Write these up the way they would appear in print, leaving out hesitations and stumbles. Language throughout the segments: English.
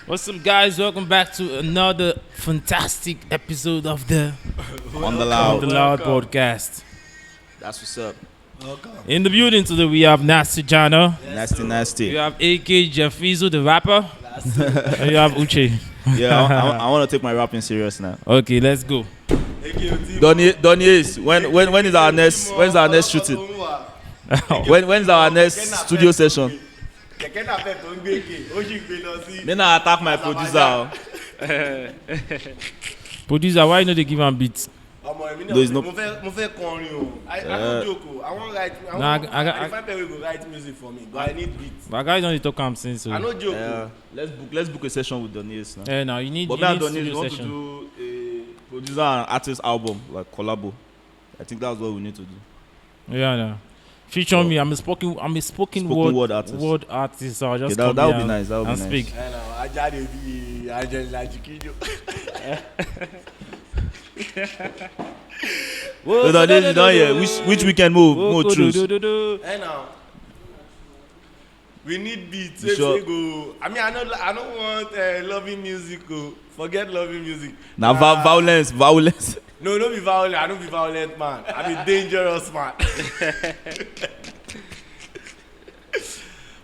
What's up, guys? Welcome back to another fantastic episode of the On the On the loud. Loud podcast. That's what's up. Welcome. In the building today, we have Nasty Jana, Nasty. we have AK Jaffizo, the rapper, and you have Uche. Yeah, I want to take my rapping serious now. Okay, let's go. Donny is when is our next shooting? When's our next studio session? Me now attack my producer. Producer, why not they give him beats? No, it's not. I don't joke. I want write. I find people who write music for me, but I need beats. But guys don't talk him since. So. I don't joke. Yeah, let's book a session with Donny is now. Now you need. But you me and need Donny studio want to session. do a producer and artist album like collabo. I think that's what we need to do. Yeah, no. Feature me. I'm a spoken word artist. So I'll just Okay, come that would here be nice. That would and be speak. nice. I just be Angela Jikijo. No, Donny is not here. Which we can move choose. We need beats. You sure? Go. I mean, I don't want loving music. Forget loving music. Now violence. No, don't be violent. I don't be violent, man. I'm a dangerous man.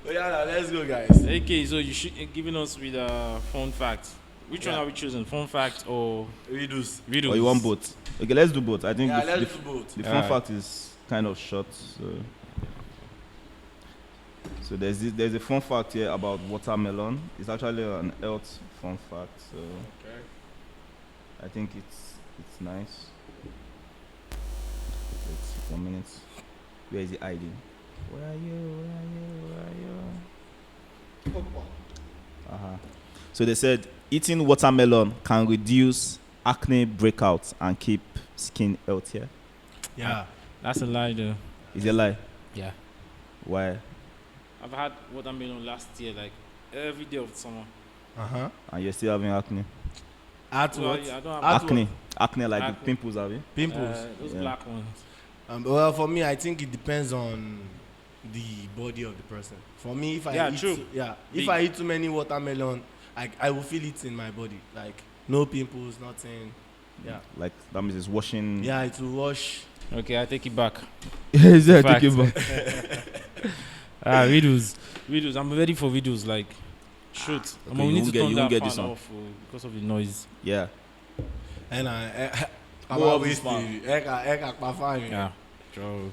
But yeah, now, let's go, guys. Okay, so you should giving us with a fun fact. Which one are we choosing? Fun fact or Reduce. riddles? Or you want both? Okay, let's do both. I think Yeah, the let's do both. fun Alright. fact is kind of short. So there's a fun fact here about watermelon. It's actually an health fun fact. So Okay. I think it's nice. Let's 1 minute. Where is it hiding? Where are you? So they said eating watermelon can reduce acne breakouts and keep skin healthier. Yeah. That's a lie, though. Is it a lie? Yeah. Why? I've had watermelon last year, like every day of summer. And you're still having acne? At Well, what? I don't have At Acne like Acne. the pimples, have you? Pimples. those Yeah. black ones. Well, for me, I think it depends on the body of the person. For me, if I Yeah, eat true. if Big. I eat too many watermelon, I will feel it in my body. Like no pimples, nothing. Yeah. Like that means it's washing. Yeah, it will wash. Okay, I take it back. Is that Fact. take it back? Videos. I'm ready for videos. Like, shoot. Okay, we you need won't to get- turn you that won't get fan this one. off because of the noise. Yeah. And I'm Go always up this man. Yeah. True.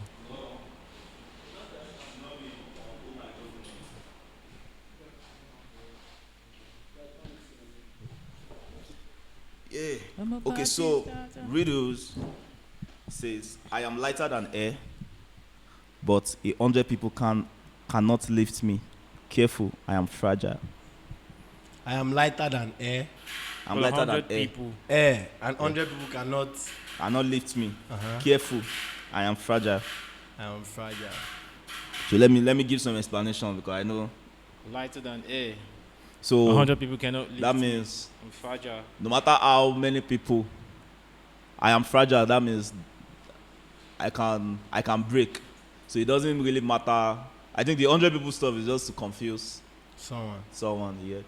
Yeah. Okay, so Riddles says, I am lighter than air, but 100 people cannot lift me. Careful, I am fragile. I am lighter than air. I'm lighter than 100 air. people. Air and 100 people cannot. Cannot lift me. Uh-huh. Careful, I am fragile. I am fragile. So let me give some explanation because I know. Lighter than air. So 100 people cannot lift that me. means I'm fragile. no matter how many people, I am fragile. That means I can break. So it doesn't really matter. I think the 100 people stuff is just to confuse someone yet.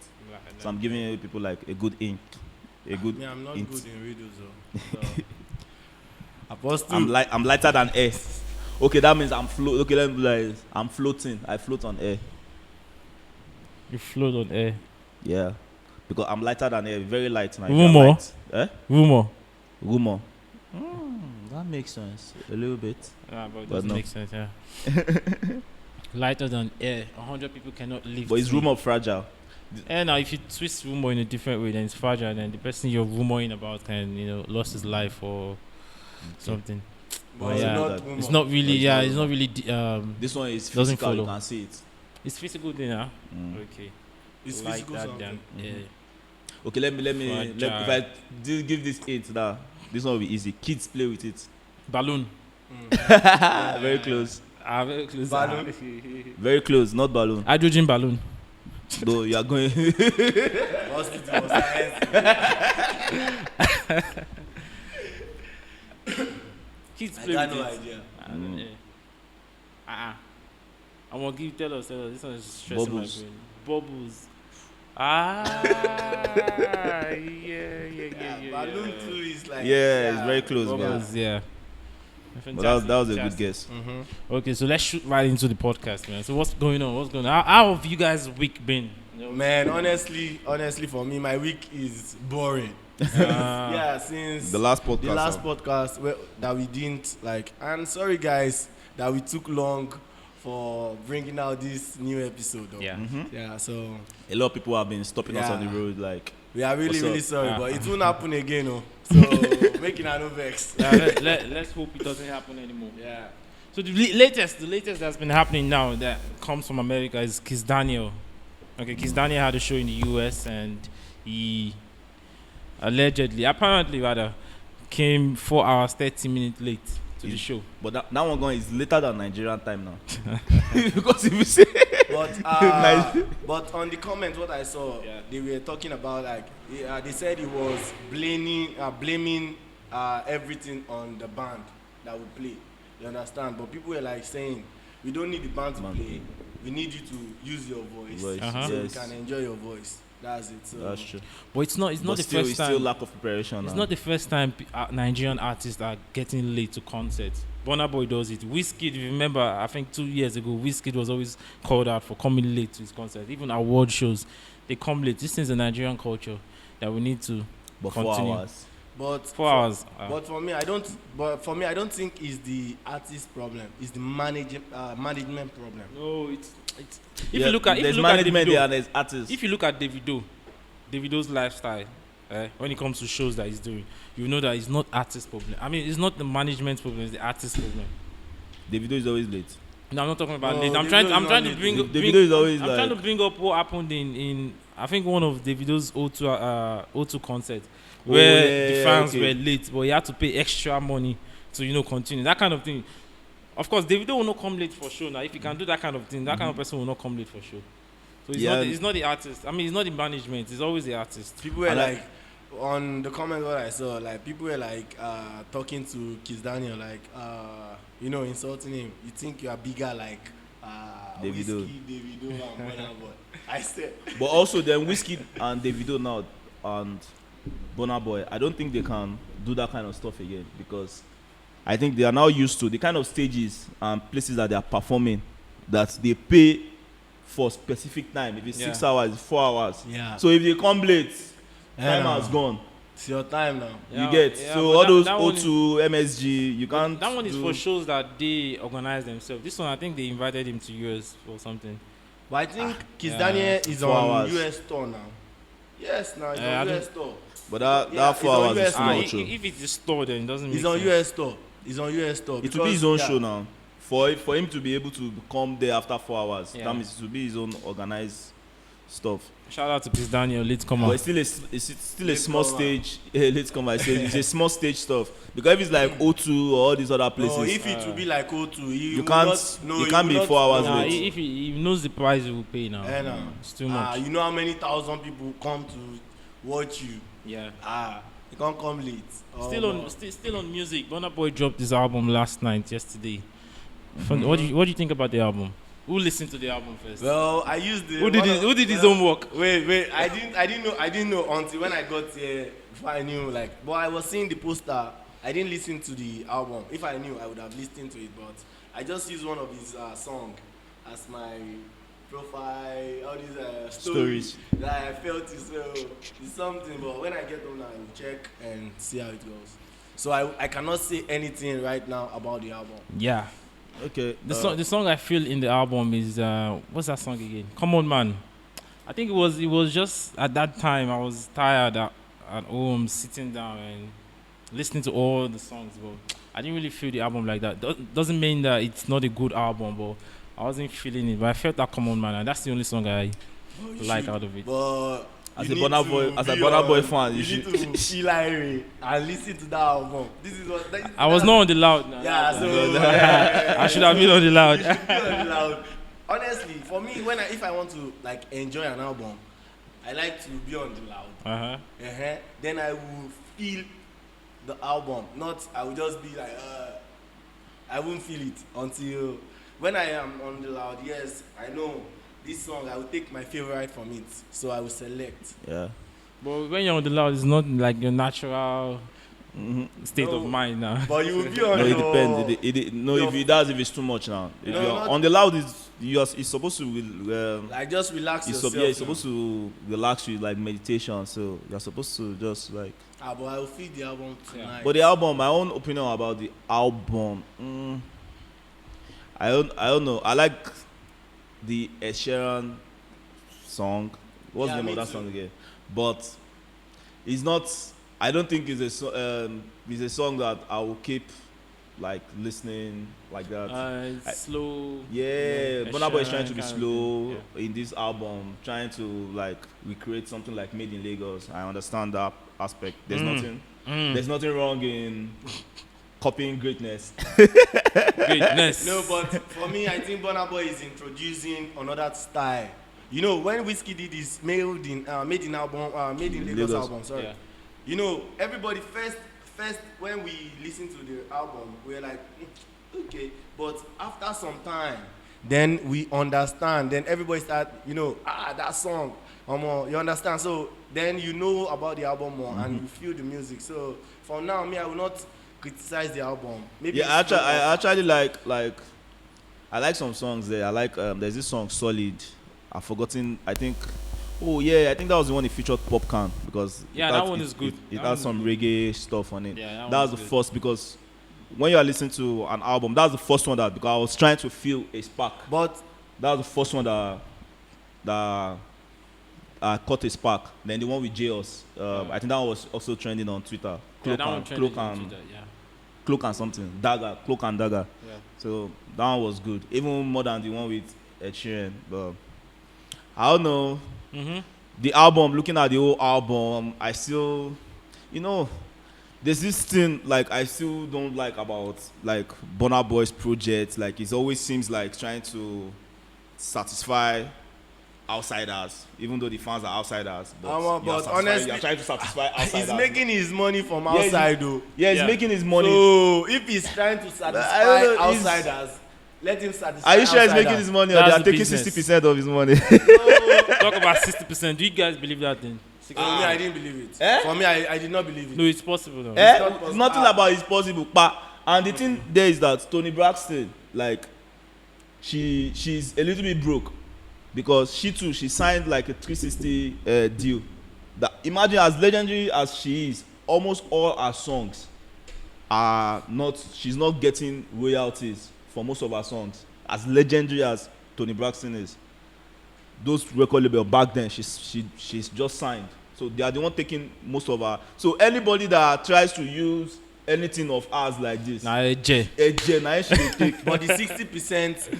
So I'm giving you people like a good ink, a good. I'm not hint. good in riddles though. So. Apostle. I'm lighter than air. Okay, that means I'm float. Okay, let me be like I'm floating. I float on air. You float on air. Yeah, because I'm lighter than air. Very light. Now. Rumor. Light. Rumor. Rumor. That makes sense a little bit. Yeah, but it But doesn't no. make sense, yeah. Lighter than air. 100 people cannot lift But it's me. rumor fragile. And now, if you twist rumor in a different way, then it's fragile. Then the person you're rumoring about can, lost his life or something. But yeah, not that- rumor. It's not really, It's yeah. not It's not really. This one is Doesn't physical. You follow. can see it. It's physical thing, huh? Okay. It's like physical that, something. then. Yeah. Okay, let me. Fragile. If I give this hint, now this one will be easy. Kids play with it. Balloon. Very close. Very close. Balloon. Very close. Not balloon. Hydrogen balloon. Though you are going. Hospital was science. Kids I play got with no it. idea. I'm gonna tell us. This one is stressing Bubbles. my brain. Bubbles. Balloon 2 is like It's very close, bro. Yeah. But that was a good guess. Mm-hmm. Okay, so let's shoot right into the podcast, man. So what's going on? How have you guys' week been? Man, honestly, for me, my week is boring. Since the last podcast. The last podcast that we didn't like. I'm sorry, guys, that we took long for bringing out this new episode. Though. Yeah. Mm-hmm. Yeah. So a lot of people have been stopping us on the road, like. We are really sorry, but it won't happen again, oh. So making a no vex. Let's hope it doesn't happen anymore. Yeah. So the latest that's been happening now that comes from America is Kiss Daniel. Okay, Kiss Daniel had a show in the US and he apparently came 4 hours 30 minutes late to the show. But that one going is later than Nigerian time now. Because if you say but on the comments what I saw, they were talking about they said he was blaming everything on the band that would play. You understand? But people were like saying we don't need the band to play. We need you to use your voice so we can enjoy your voice. That's it. So. That's true. But it's not the first time. It's still lack of preparation. It's not the first time Nigerian artists are getting late to concerts. Burnaboy does it. Wizkid, if you remember, I think 2 years ago, Wizkid was always called out for coming late to his concert. Even award shows, they come late. This is a Nigerian culture that we need to continue. 4 hours. But 4 hours. But for me, I don't think it's the artist problem. It's the management problem. No, it's. If you look at management Davido, and there's artists. If you look at Davido's lifestyle, when it comes to shows that he's doing, you know that it's not artist problem. I mean, it's not the management problem; it's the artist problem. Davido is always late. No, I'm not talking about late. I'm trying to bring trying to bring up what happened in I think one of Davido's O2 concert where the fans were late, but he had to pay extra money to continue that kind of thing. Of course, Davido will not come late for show now. If you can do that kind of thing, that kind of person will not come late for show. So it's not the artist. I mean, it's not the management. It's always the artist. People were on the comment what I saw, people were talking to Kiss Daniel, insulting him. You think you are bigger Davido. Davido and Burnaboy. I said. But also then Wizkid and Davido now and Burnaboy, I don't think they can do that kind of stuff again because I think they are now used to the kind of stages and places that they are performing that they pay for specific time. If it's 6 hours, it's 4 hours. Yeah. So if they come late, time has gone. It's your time now. You get so all those O2, MSG, you can't. That one is for shows that they organize themselves. This one, I think they invited him to US or something. But I think Kiss Daniel is on US tour now. Yes, now he's on US tour. But that 4 hours is not true. If it's a store, then it doesn't make sense. He's on US tour. It will be his own show now. For him to be able to come there after 4 hours, that means it will be his own organized stuff. Shout out to Kiss Daniel, late comer. But it's still a small stage. Late comer, it's a small stage stuff. Because if it's like O2 or all these other places, if it will be like O2, you can't be 4 hours late. If he knows the price he will pay now, it's too much. You know how many thousand people come to watch you. Yeah. You can't come late. Still on music. Burnaboy dropped this album yesterday. What do you think about the album? Who listened to the album first? Well, I used the. Who did his homework? Wait. I didn't know until when I got here. Before I knew, but I was seeing the poster. I didn't listen to the album. If I knew, I would have listened to it. But I just used one of his songs as my profile. All these stories that I felt is something. But when I get home now, I will check and see how it goes. So I cannot say anything right now about the album. Yeah. Okay. The song I feel in the album is what's that song again? Come On Man. I think it was just at that time I was tired at home sitting down and listening to all the songs, but I didn't really feel the album like that. Doesn't mean that it's not a good album, but I wasn't feeling it. But I felt that Come On Man, and that's the only song I like out of it. But as a Burnaboy fan, you need to feel and listen to that album. This is what I was not on the loud now. I should have been on the loud. You should be on the loud. Honestly, for me, if I want to enjoy an album, I like to be on the loud. Then I will feel the album. Not I will just be I won't feel it until when I am on the loud. Yes, I know this song, I will take my favorite from it. So I will select. Yeah. But when you're on the loud, it's not like your natural state of mind now. But you will be on No, it your... depends. If it's too much now. If No, you're not- on the loud, it's supposed to like just relax yourself. it's supposed to relax you, like meditation. So you're supposed to just like. But I will feed the album tonight. But the album, my own opinion about the album, I don't know. I like the Ed Sheeran song. What's the name of that song again? But it's not. I don't think it's a song that I will keep like listening like that. It's slow. Yeah, Burnaboy is trying to be kind of slow thing, in this album, trying to like recreate something like Made in Lagos. I understand that aspect. There's there's nothing wrong in copying greatness. Greatness. No, but for me, I think Burnaboy is introducing another style. You know, when Wizkid did his Made in Lagos album, sorry. Yeah. You know, everybody first when we listen to the album, we're like, okay. But after some time, then we understand. Then everybody start, that song. You understand? So then you know about the album more and you feel the music. So for now, I will not criticize the album. Maybe I actually like I like some songs there. I like there's this song Solid. I've forgotten. I think that was the one that featured Popcorn because that one is good. It has some reggae stuff on it. Yeah, that was the first because when you are listening to an album, that's the first one because I was trying to feel a spark. But that was the first one that caught a spark. Then the one with Jails, I think that was also trending on Twitter. Cloak and something. Dagger. Cloak and Dagger. Yeah. So that one was good. Even more than the one with Ed Sheeran. But I don't know. The album, looking at the whole album, I still, there's this thing like I still don't like about like Burna Boy's project. Like it always seems like trying to satisfy outsiders, even though the fans are outsiders. But honestly, you're trying to satisfy outsiders. He's making his money from outside, though. Yeah, he's making his money. So if he's trying to satisfy outsiders, let him satisfy. Are you sure he's making his money, or they are taking 60% of his money? Talk about 60%. Do you guys believe that then? For me, I didn't believe it. For me, I did not believe it. No, it's possible though. It's nothing about it's possible. And the thing there is that Toni Braxton, like, she's a little bit broke because she signed like a 360 deal. That imagine as legendary as she is, almost all her songs are not. She's not getting royalties for most of her songs. As legendary as Toni Braxton is, those record label back then, she's just signed. So they are the one taking most of her. So anybody that tries to use anything of ours like this, J, she will take. But the 60%,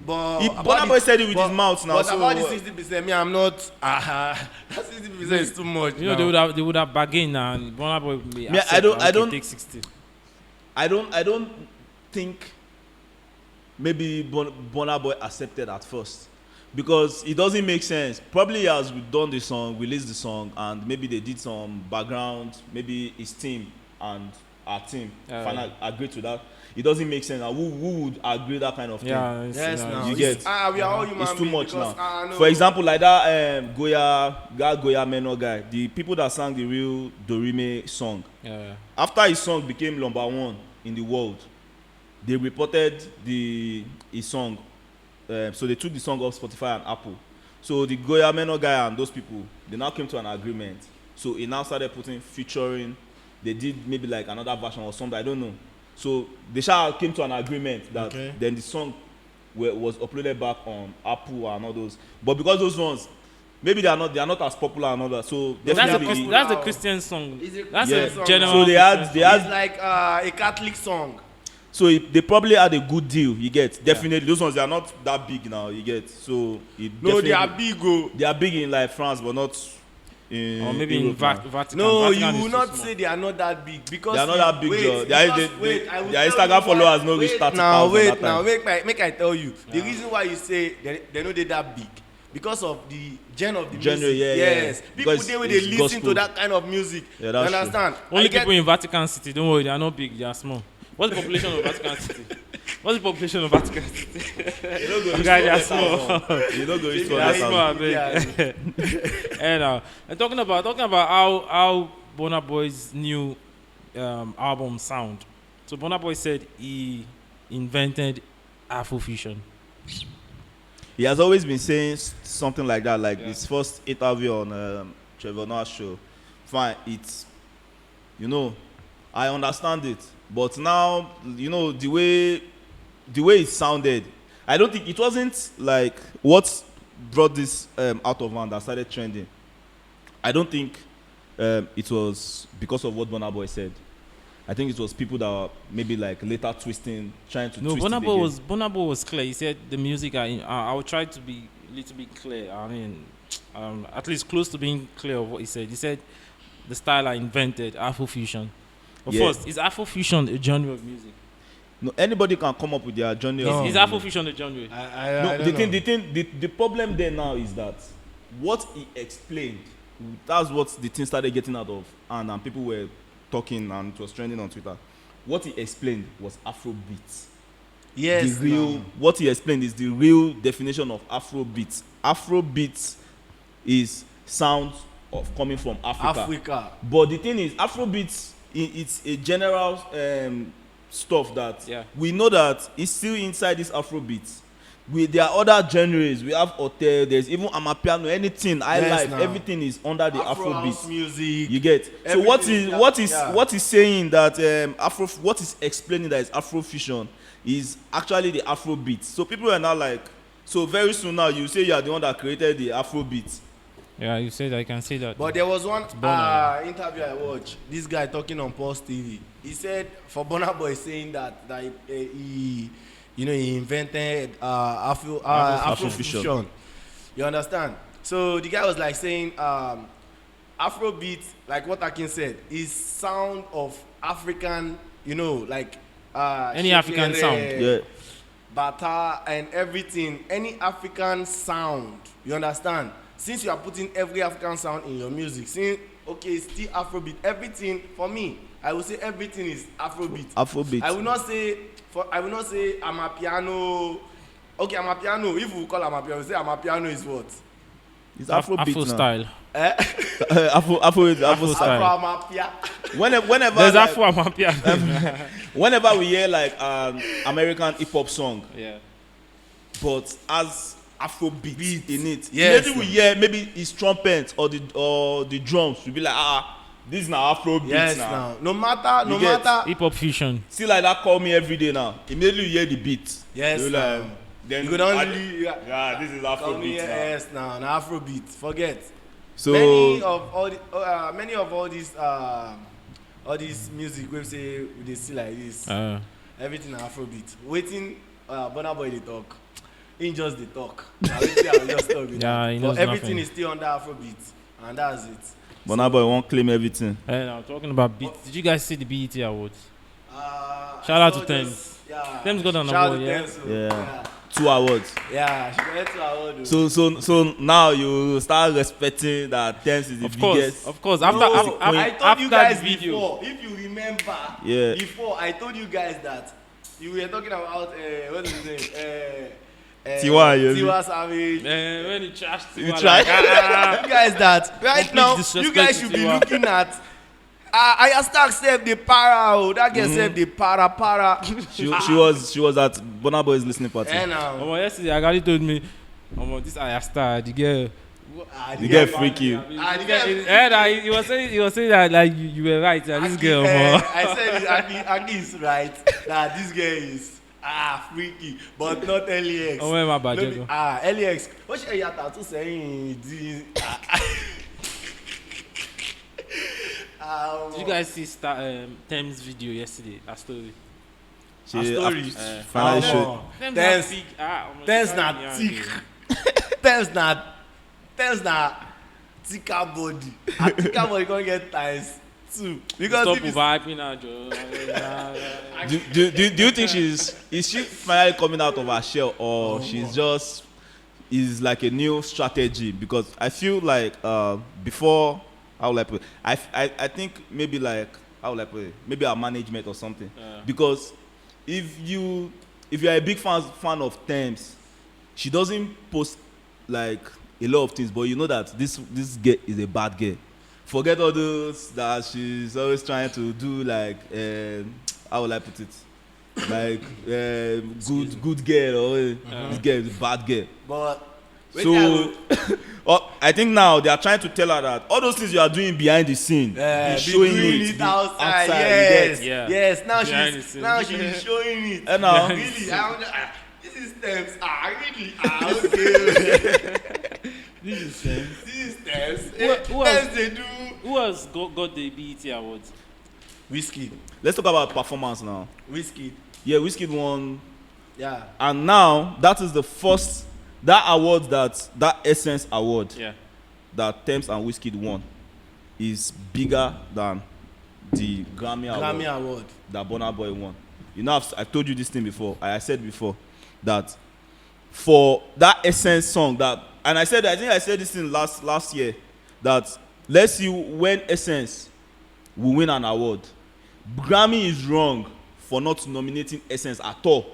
Burna Boy said it with his mouth now. But so about the 60%, me, I'm not. That 60% is too much. They would have bargained and Burna Boy may accept I don't take 60. I don't think maybe Burna Boy accepted at first. Because it doesn't make sense. Probably as we done the song, released the song, and maybe they did some background, maybe his team and our team finally agreed to that. It doesn't make sense. Who would agree that kind of thing? Yeah, yes, now. You get. We are all human it's too much because, now. For example, like that Goya Menor guy, the people that sang the real Dorime song. Yeah. After his song became #1 in the world, they reported his song. So they took the song off Spotify and Apple. So the Goya Menor guy and those people, they now came to an agreement. So he now started putting featuring. They did maybe like another version or something. I don't know. So they came to an agreement that then the song was uploaded back on Apple and all those. But because those ones, maybe they are not as popular and all that. So definitely that's a Christian song. That's a song. general. So they had it's like a Catholic song. So they probably had a good deal, you get. Definitely, those ones, they are not that big now, you get. So they are big. They are big in like France, but not in or maybe Europe in Vatican. No, Vatican you will not say they are not that big because they are not that big. Their Instagram followers no reach 30,000. Now, make I tell you. The reason why you say they know they that big because of the genre of the music. Yes, people there when they listen to that kind of music. Yeah, that's you understand? True. Only people in Vatican City. Don't worry, they are not big. They are small. What's the population of Vatican City? What's the population of Vatican? You Guys, they are small. You don't go They are small, I beg. And talking about how Burnaboy's new album sound. So Burnaboy said he invented Afrofusion. He has always been saying something like that, like his first interview on Trevor Noah's show. Fine, it's, I understand it, but now, the way it sounded, I don't think it wasn't like what brought this out of hand that started trending. I don't think it was because of what Burna Boy said. I think it was people that were maybe like later trying to twist it again. Burna Boy was clear. He said the music, I will try to be a little bit clear. I mean, at least close to being clear of what he said. He said the style I invented, Afrofusion. Of course, is Afrofusion a genre of music? No, anybody can come up with their genre. No. Is Afrofusion a genre? The problem there now is that what he explained, that's what the thing started getting out of, and people were talking and it was trending on Twitter. What he explained was Afrobeat. Yes. What he explained is the real definition of Afrobeat. Afrobeat is sound of coming from Africa. But the thing is, Afrobeat, it's a general stuff that we know that it's still inside this Afrobeat. There are other genres. We have hotel. There's even amapiano. Anything everything is under the Afrobeat music. You get. So what is saying that what is explaining that it's Afrofusion is actually the Afrobeat. So people are now like, so very soon now you say you are the one that created the Afrobeat. Yeah, you said I can say that. But there was one interview I watched. This guy talking on Pulse TV. He said for Burna Boy saying that he invented Afrofusion. You understand? So the guy was like saying Afrobeat, like what Akin said, is sound of African, any African sound. Bata and everything, any African sound. You understand? Since you are putting every African sound in your music, it's still Afrobeat. Everything for me, I will say everything is Afrobeat. I will not say amapiano. Okay, amapiano. If we call amapiano, we say amapiano is what? It's Afrobeat Afro style. Afro style. Afro-amapia. Whenever there's Afro-amapia. Whenever we hear like American hip hop song, but as Afrobeat in it, maybe we hear maybe it's trumpet or the drums. We be like, this is now Afrobeat now. No matter hip hop fusion. See like that call me every day now. Immediately you hear the beat. Yes. You like, then you could only this is Afrobeat now. Yes, now Afrobeat. Forget. So many of all these music we say they see like this. Everything Afrobeat. Waiting, Burna Boy they talk. He just they talk. I will just talk with but everything is still under Afrobeat, and that's it. Burna Boy won't claim everything. And I'm talking about beat. Did you guys see the BET Awards? Shout out to Tems. Tems got an award, yeah. 2 awards. Yeah, she got 2 awards. So now you start respecting that Tems is the biggest. Of course. I told you guys video. Before, if you remember, before I told you guys that you were talking about what is his name? Tiwa Savage. When he trashed Tiwa. You guys that right now you guys should be looking at I start said the para. That girl said the para. She was at Burna Boy's listening party. Yesterday Agali told me, this Ayastar, the girl. The girl freaky. He was saying that like you were right. This girl. I said Agi is right. That this girl is freaky, but not LEX. Oh, where my budget? LEX. What should you have to say? Did you guys see Tems video yesterday? A story. Finally showed. Tems not thick. Tems not thicker body. A thicker body gonna get ties too. Because stop vibing now, Joe. Do you think is she finally coming out of her shell, or she's just is like a new strategy? Because I feel like before, how will I put it? I think maybe like how will I put it? Maybe our management or something. Because if you if you're a big fan of Tems, she doesn't post like a lot of things, but you know that this girl is a bad girl. Forget all those that she's always trying to do like how will I put it? Like good girl or this girl is a bad girl. But so I think now they are trying to tell her that all those things you are doing behind the scene, showing it outside. Yes, yes. Now she's showing it. And now, really, this is Tems. Really? Okay. This is Tems. Who else they do? Who has got the BET awards? Wizkid. Let's talk about performance now. Wizkid. Yeah, Wizkid won. Yeah. And now that is the first award that Essence award. Yeah. That Tems and Wizkid won is bigger than the Grammy award that Burnaboy won. You know, I told you this thing before. I said before that for that Essence song that, and I think I said this thing last year, that let's see when Essence will win an award. Grammy is wrong for not nominating Essence at all.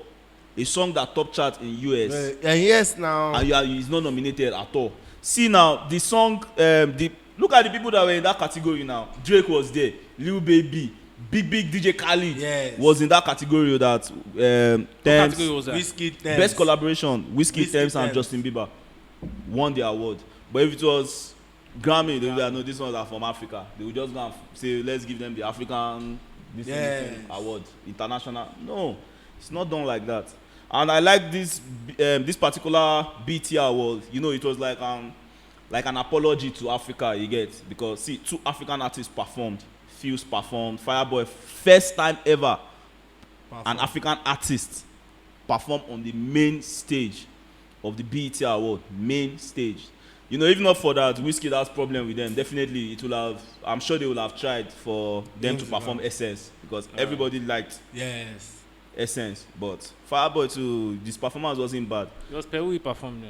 A song that top chart in US. Yes, now. And he's not nominated at all. See now, the song, look at the people that were in that category now. Drake was there, Lil Baby, big DJ Khalid was in that category. That Tems, category was that? Wizkid, Tems. Best collaboration, Wizkid, Tems and Justin Bieber won the award. But if it was Grammy, they would know these ones are from Africa. They would just go and say, let's give them the African award, international. No, it's not done like that. And I like this particular BT award. You know, it was like an apology to Africa, you get, because see, 2 African artists performed. Fuse performed. Fireboy, first time ever an African artist performed on the main stage of the BET award. Main stage. You know, even not for that, Wizkid has problem with them. Definitely, it will have. I'm sure they will have tried for them to perform Essence, because everybody liked Essence. But Fireboy too, this performance wasn't bad. It was Peru he performed.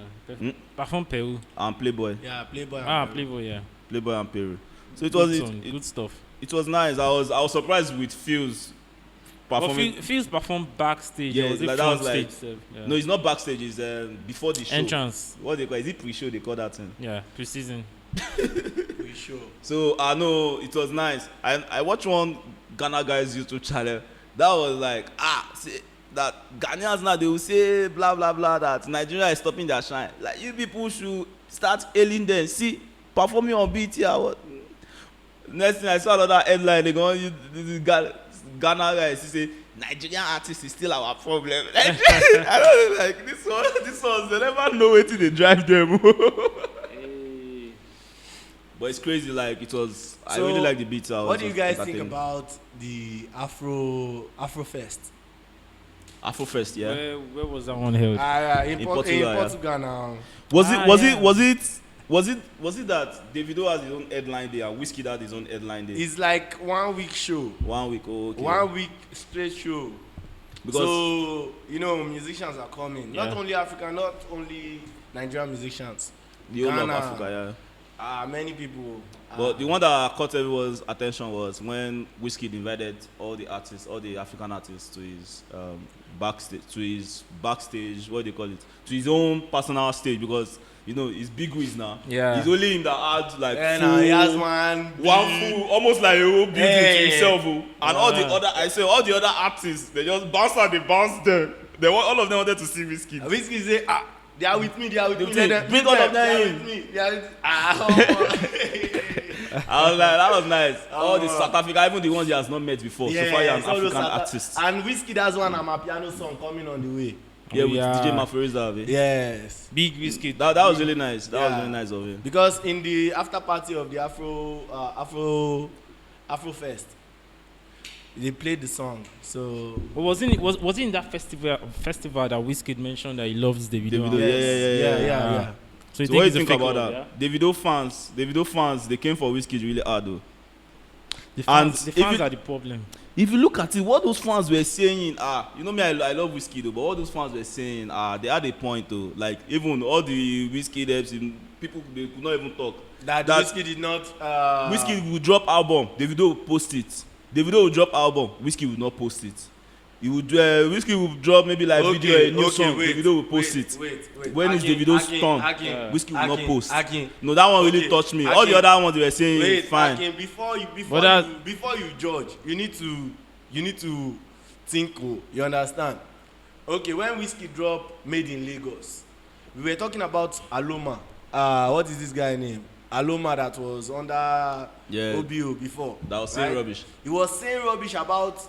Performed Peru. And Playboy. Yeah, Playboy. Playboy. Yeah. Playboy and Peru. So it was good stuff. It was nice. I was surprised with Fuse performing. Fuse performed backstage. Yeah, was like that was stage like. Yeah. No, it's not backstage. It's before the show. Entrance. What they call? Is it pre-show? They call that thing. Yeah, pre-season. Pre-show. So I know it was nice. I watched one Ghana guy's YouTube channel. That was like see, that Ghanaians now they will say blah blah blah that Nigeria is stopping their shine. Like you people should start hailing them. See, performing on BT Award. Next thing I saw another headline, they go, Ghana guys, he say, Nigerian artists is still our problem. I don't know, like this one, they never know where to drive them. But it's crazy, like it was. So I really like the beats. What do you guys think about the Afrofest? Afrofest, yeah. Where was that one held? In Portugal now. Was it that Davido has his own headline day and Wizkid had his own headline day? It's like 1 week show. 1 week, okay. 1 week straight show. Because so you know, musicians are coming. Yeah. Not only African, not only Nigerian musicians. The whole of Africa, yeah. Many people. But the one that caught everyone's attention was when Wizkid invited all the African artists to his backstage, what do they call it? To his own personal stage, because you know he's big Wiz now. Yeah. He's only in the art like full, he has one full, almost like a whole building to himself. And all the other artists, they just bounce them. All of them wanted to see Wizkid. Wizkid say, they are with me. Bring all of them in. I was like, that was nice. All the South Africa, even the ones he has not met before. So far, you're an African artist. And Wizkid has one Amapiano song coming on the way. Yeah, with DJ Mafuriza. Yes. Big Wizkid. That was really nice. That was really nice of him. Because in the after party of the Afrofest, they played the song. So was it in that festival that Wizkid mentioned that he loves Davido? Yeah. So what do you think about that? Yeah? Davido fans, they came for Wizkid really hard though. The fans are the problem. If you look at it, what those fans were saying, you know me, I love Wizkid though, but what those fans were saying, they had a point though. Like even all the Wizkid apps, people they could not even talk. That Wizkid did not. Wizkid will drop album, Davido will post it. Davido will drop album, Wizkid will not post it. You would Wizkid will drop maybe like video a new song. Wait, Davido will post it. When is Davido's turn? Wizkid will not post. No, that one really touched me. All the other ones they were saying fine. Before you judge, you need to think. You understand? Okay, when Wizkid dropped Made in Lagos, we were talking about Aloma. What is this guy name? Aloma that was under OBO before. That was saying rubbish. He was saying rubbish about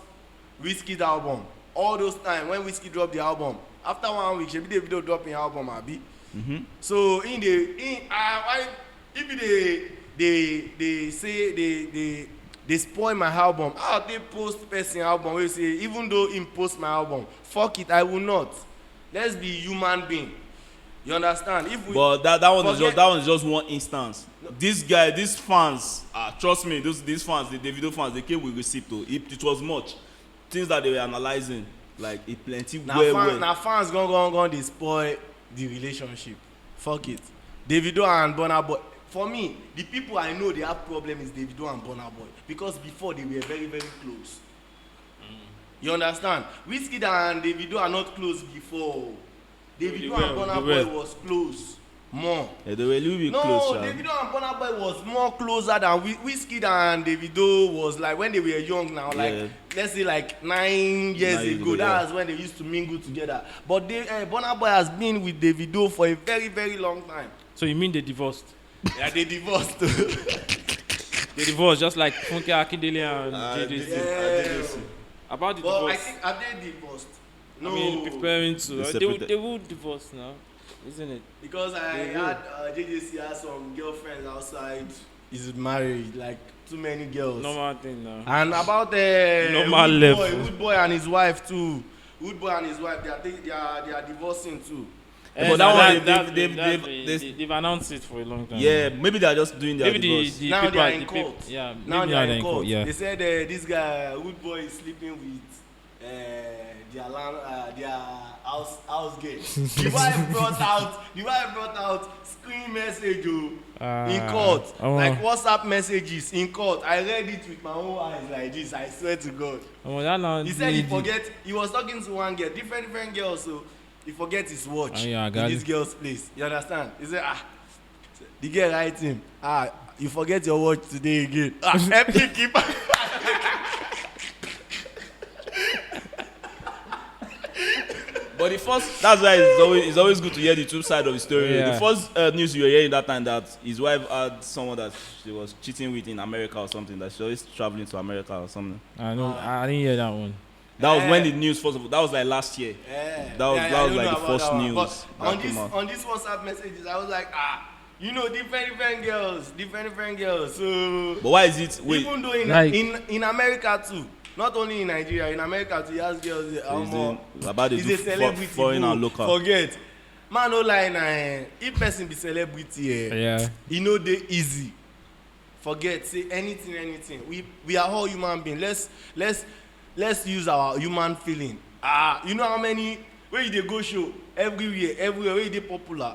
Wizkid album. All those time when Wizkid dropped the album. After 1 week, Shebi Davido dropping album, abi. So if they say they spoil my album, how they post person album? We say even though him post my album, fuck it, I will not. Let's be human being. You understand? But that one is just one instance. No. These fans, trust me, these fans, the Davido fans, they came with receipt. It was much things that they were analyzing, like it plenty. Now fans gone they spoil the relationship. Fuck it. Davido and Burnaboy. For me, the people I know they have problem is Davido and Burnaboy because before they were very very close. You understand? Wizkid and Davido are not close before. Davido and Burnaboy was close more. Yeah, they were a little bit close. No, Davido and Burnaboy was more closer than Wizkid and Davido was like when they were young now, like let's say like 9 years ago. That's when they used to mingle together. But Burnaboy has been with Davido for a very very long time. So you mean they divorced? Yeah, they divorced. They divorced just like Funke Akindele and JJC. About the divorce. I think are they divorced? No. I mean, preparing to. They will divorce now, isn't it? Because I had JJC has some girlfriends outside. He's married, like too many girls. Normal thing now. And about Woodboy and his wife too. Woodboy and his wife, they are divorcing too. But they've announced it for a long time. Yeah, maybe they are just doing their divorce. Now they are in court. Yeah, now they are in court. Yeah. They said this guy Woodboy is sleeping with their house gate. The wife brought out screen message in court, like WhatsApp messages in court. I read it with my own eyes like this. I swear to God. He said he was talking to one girl, different girls, so he forget his watch in this girl's place. You understand? He said, the girl writes him, you forget your watch today again. Help me keep. But the first, that's why it's always good to hear the two side of the story. Yeah. The first news you were hearing that time that his wife had someone that she was cheating with in America or something, that she always traveling to America or something. I know, I didn't hear that one. That was when the news first of all. That was like last year. That was like the first news. But on this WhatsApp messages, I was like, different girls. So. But why is it? Wait. Even though in America too. Not only in Nigeria, in America too, he has girls about he's a celebrity. Foreign and local. Forget. Man, no lie, if person be celebrity, he know they easy. Forget, say anything. We are all human beings. Let's use our human feeling. You know how many where you dey go show everywhere where you dey popular.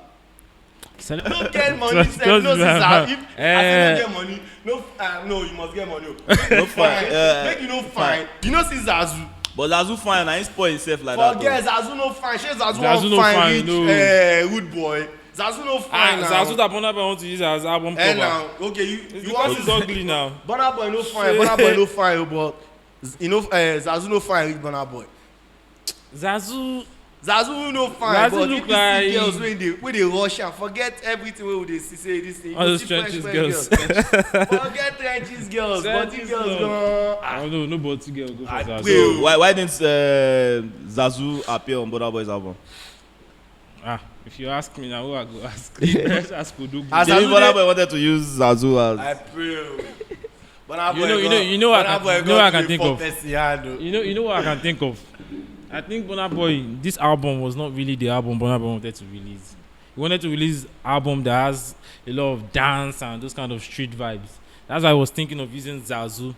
No get money, no sister. If I say no get money, no you must get money. No fine, make you no fine. You know see Zazu. But Zazu fine and he spoil himself like that. Forget Zazu no fine. She Zazu no fine. Woodboy. Zazu no fine now. Zazu that Burnaboy want to use as album cover. Now, okay, you want to ugly now. Burnaboy no fine. Burnaboy no fine, but you know Zazu no fine with Burnaboy. Zazu no fine, but if you see girls when they rush and forget everything wey they say this thing. All those trenches girls. Forget trenches girls, body girls go. No body girl go for Zazu. So why didn't Zazu appear on Burnaboy's album? If you ask me now, who I go ask? Let's ask Odogu. Burnaboy wanted to use Zazu as. I pray. You know what I can think of. You know what I can think of. I think Burnaboy, this album was not really the album Burnaboy wanted to release. He wanted to release an album that has a lot of dance and those kind of street vibes. That's why I was thinking of using Zazu.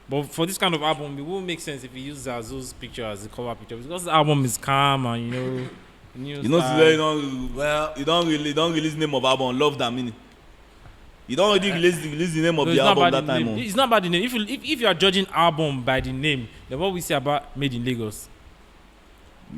But for this kind of album, it won't make sense if you use Zazu's picture as the cover picture because the album is calm and today you don't release name of album, love that meaning. You don't already release the name of the album that time. It's not about the name. If you are judging album by the name, then what we say about Made in Lagos.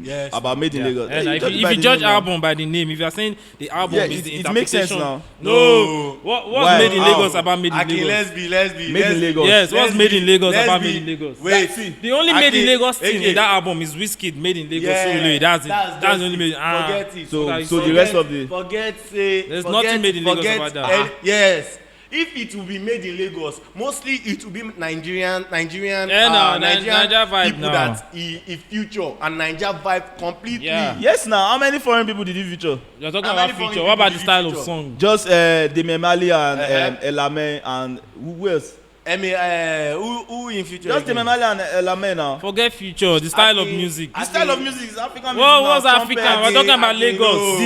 Yes. About Made in Lagos. And Hey, if you judge album by the name, if you are saying the album is the it makes sense interpretation, now. no. What's Made in Lagos about Made in Akin, Lagos? let's be. Made in Lagos. Yes, what's Made in Lagos about Made in Lagos? Wait, The only Made in Akin, Lagos thing okay. in that album is Wizkid Made in Lagos. Yeah, That's it. That's just the only Made. Forget it. So the rest of the There's nothing Made in Lagos about that. Yes. If it will be made in Lagos, mostly it will be Nigerian Naija vibe people now. that he future and Naija vibe completely. Yeah. Yes, now how many foreign people did you feature? You're talking How about many feature. foreign What about the people style did of you song? Just Demi Mali and Uh-huh. Elame and who else? Who in future? Just again? Demi Mali and Elame now. Forget future. The style of Akin- music. The style of music is African music. What now, was trumpet. African? We're talking about Akin, Lagos. no.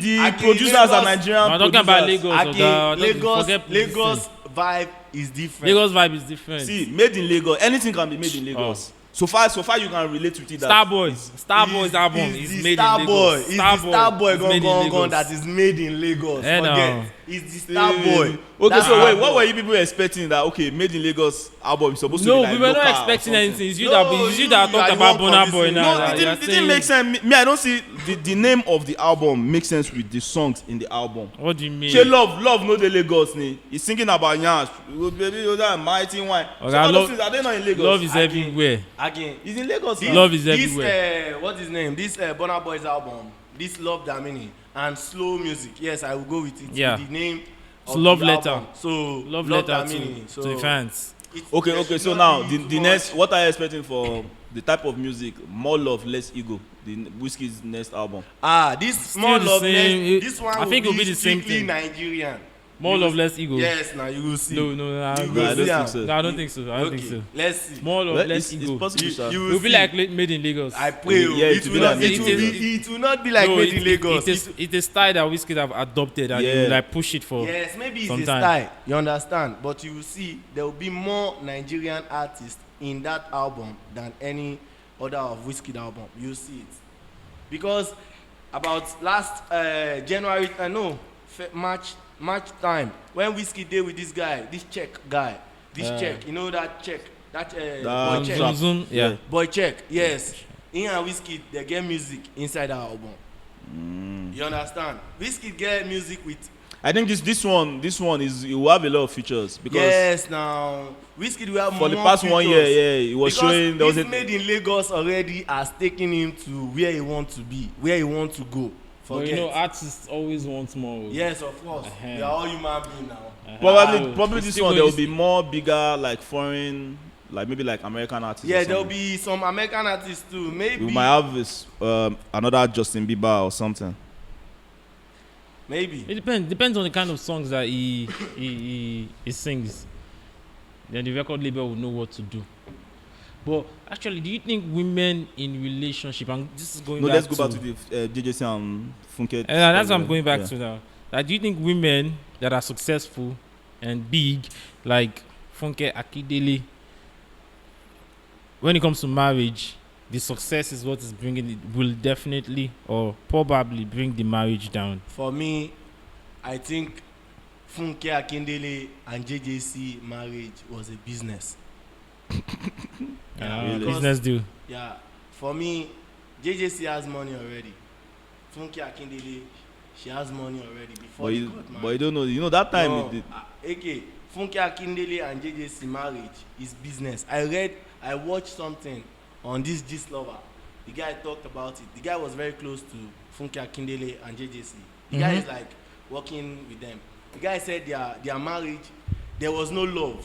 The Akin, producers Lagos- are Nigerian. We're talking about producers. Lagos. Lagos vibe is different. Lagos vibe is different. See, made in Lagos. Anything can be made in Lagos. So far you can relate with it. That Starboy's album is made in Lagos. It's the Starboy is made in gone Lagos. that is made in Lagos. Eh, no. Forget. It's the Starboy. Okay, That's so wait, Starboy. what were you people expecting that okay, made in Lagos album is supposed to No, be like we were local not or expecting something? anything. It's you No, that you talked are about the one Burnaboy convincing now. No, that it you are didn't saying- make sense. Me, I don't see the name of the album makes sense with the songs in the album. What do you mean? She love no the Lagos ni. He's singing about Nyash. Baby, you're that mighty wine. Okay, So all love- those things, are they not in Lagos? Love is Again. everywhere. Again. He's in Lagos This, now. Love is this, everywhere. what's his name? This Burnaboy's album. This Love Damini and slow music. Yes, I will go with it. Yeah. With the name. It's of love the letter. album. So Love letter Damini. to the fans. Okay. So now the next, what are you expecting for the type of music? More love, less ego. The Wizkid's next album. This Still small the love. same. This one I think will it'll be the same strictly thing. Nigerian. More You love, will- less ego. Yes, now you will see. No, I You don't will I see don't think am. so. No, I don't think so. I don't think so. Let's see. More love, Well, less it's ego. possible, sir. You It will be see. like Made in Lagos. I pray. Yeah, it will be like it will not be like No, made in Lagos. It's a style that Wizkid have adopted and Yeah. you will like push it for. Yes, maybe it's Sometime. a style. You understand? But you will see there will be more Nigerian artists in that album than any other of Wizkid album. You will see it because about last January, March time when Wizkid did with this guy, this Czech guy, Czech, you know that Czech, boy Czech, Trap. Zoom, yeah. boy Czech, yes. Him and Wizkid they get music inside that album. You understand? Wizkid get music with. I think this one is it will have a lot of features because Yes, now Wizkid will have for more the past features. 1 year, yeah, it was Because showing there was this a made in Lagos already has taken him to where he want to be, where he want to go. But Forget. you know, artists always want more. Yes, of course. We are all human beings now. probably It's this still one going- there will be more bigger like foreign like maybe like American artists. Yeah, or there will something. be some American artists too. Maybe. We might have this another Justin Bieber or something. Maybe. It depends on the kind of songs that he sings. Then the record label will know what to do. But actually, do you think women in relationship, and this is going No, back let's go back to the JJC and Funke. that's what I'm going back Yeah. to now. Like, do you think women that are successful and big, like Funke Akindele, when it comes to marriage, the success is what is bringing it, will definitely or probably bring the marriage down? For me, I think Funke Akindele and JJC marriage was a business. Really? Business deal. Yeah. For me, JJC has money already. Funke Akindele, she has money already before they got married. But you don't know. You know that time. No, okay, Funke Akindele and JJC marriage is business. I watched something on this Gist Lover. The guy talked about it. The guy was very close to Funke Akindele and JJC. The guy is like working with them. The guy said their marriage, there was no love.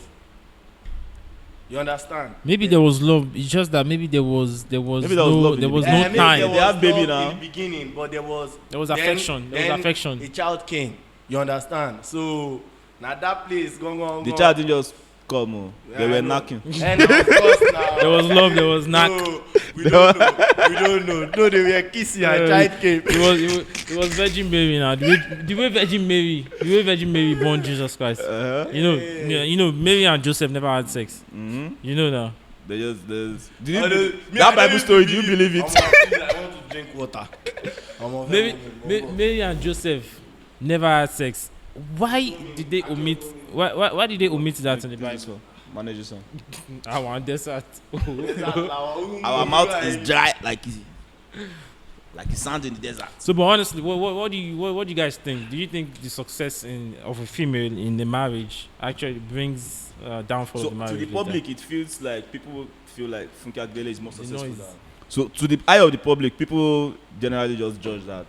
You understand? Maybe there was love. It's just that maybe there was Maybe there was love in there the was beginning. no Maybe time. there They have was baby love now. in the beginning, but there was Affection. There was affection. A child came. You understand? So now that place gone. The child didn't just come. They Yeah, were I know. knocking. And of course now. There was love. There was knack. No, we don't know. We don't know. No, they were kissing and child came. It was Virgin Mary now. The way Virgin Mary born Jesus Christ. You know, Mary and Joseph never had sex. Mm-hmm. You know now. They just That Bible story. Do you believe it? I want to drink water. Mary and Joseph never had sex. Why did they omit? Why did they omit that in the Bible? Manage son. I want desert. Our mouth is dry like Like it's sand in the desert. So, but honestly, what do you guys think? Do you think the success of a female in the marriage actually brings downfall of the marriage? So to the later? public, it feels like people feel like Funke Akindele is more successful noise. than. So to the eye of the public, people generally just judge that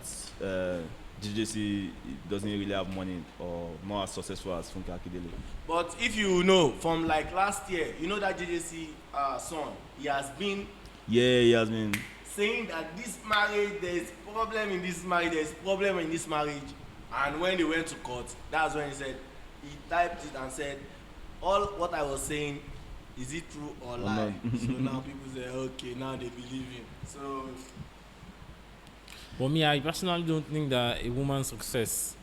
JJC doesn't really have money or not as successful as Funke Akindele. But if you know, from like last year, you know that JJC son, he has been He has been saying that this marriage, there's problem in this marriage, there's problem in this marriage. And when they went to court, that's when he said, he typed it and said, all what I was saying, is it true or lie? So now people say, okay, now they believe him. So, for me, I personally don't think that a woman's success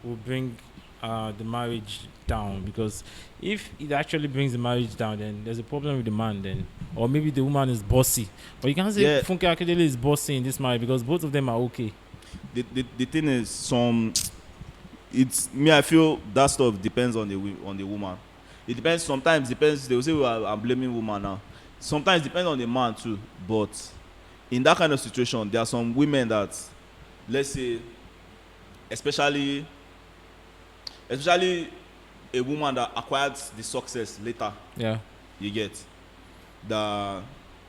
will bring the marriage down, because if it actually brings the marriage down, then there's a problem with the man then, or maybe the woman is bossy. But you can't say Funke Akindele is bossy in this marriage, because both of them are okay. The thing is, it's me. I feel that stuff depends on the woman. It depends. Sometimes depends. They will say, well, I'm blaming woman now. Sometimes depends on the man too. But in that kind of situation, there are some women that, let's say, especially a woman that acquired the success later. Yeah. You get the,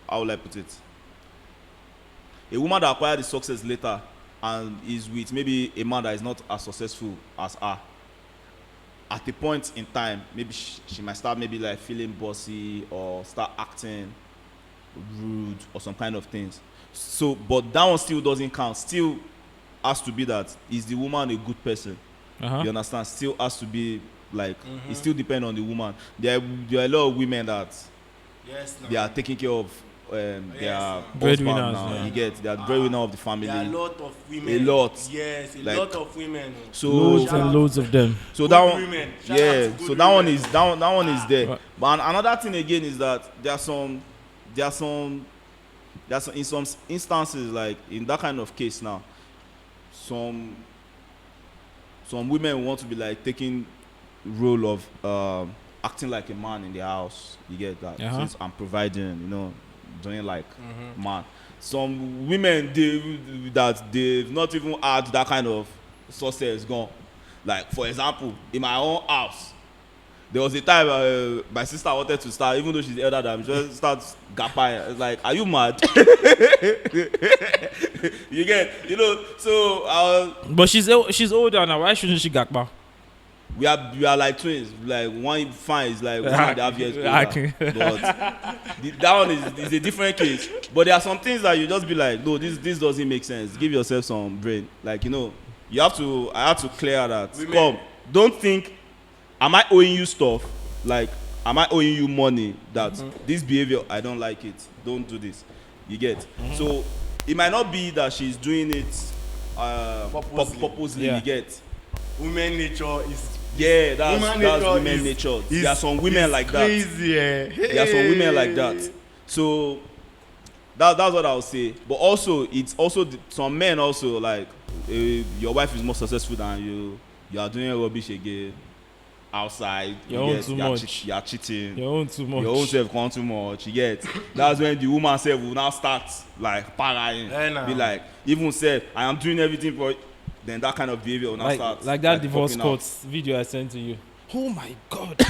how will I put it? A woman that acquired the success later and is with maybe a man that is not as successful as her. At a point in time, maybe she might start maybe like feeling bossy or start acting rude or some kind of things. So, but that one still doesn't count. Still has to be that is the woman a good person? You understand? Still has to be like it still depends on the woman. There are a lot of women that they are taking care of their husband now. Yeah. You get they are breadwinner of the family. there are a lot of women. A lot. Yes, a Like, lot of women. So Loads and loads of them. So Good that one, women. Shout out to good so that one women. is that one is there. Right. But another thing again is that there are some in some instances, like in that kind of case now, some women want to be like taking role of acting like a man in the house. You get that? Since I'm providing, doing like man. Some women they've not even had that kind of success gone. Like for example, in my own house, there was a time my sister wanted to start, even though she's elder than me, she just starts gapping. It's like, are you mad? You get, so But she's older now. Why shouldn't she gakpa? we are like twins. Like one fine is like 1.5 years older. But that one is a different case. But there are some things that you just be like, no, this doesn't make sense. Give yourself some brain. Like I have to clear that. Women. Come, don't think, am I owing you stuff? Like, am I owing you money that this behavior, I don't like it. Don't do this. You get? So it might not be that she's doing it purposely. Yeah. You get? Women nature is That's women nature. There are some women like that. Crazy, There are some women like that. So that's what I'll say. But also, it's also some men also like your wife is more successful than you. You are doing rubbish again outside. Your own too much. You are cheating. Your own too much. Your own self gone too much. You get? That's when the woman self will now start like parrying. Be like, even say, I am doing everything for it. Then that kind of behavior will now start. Like that divorce court video I sent to you. Oh my God.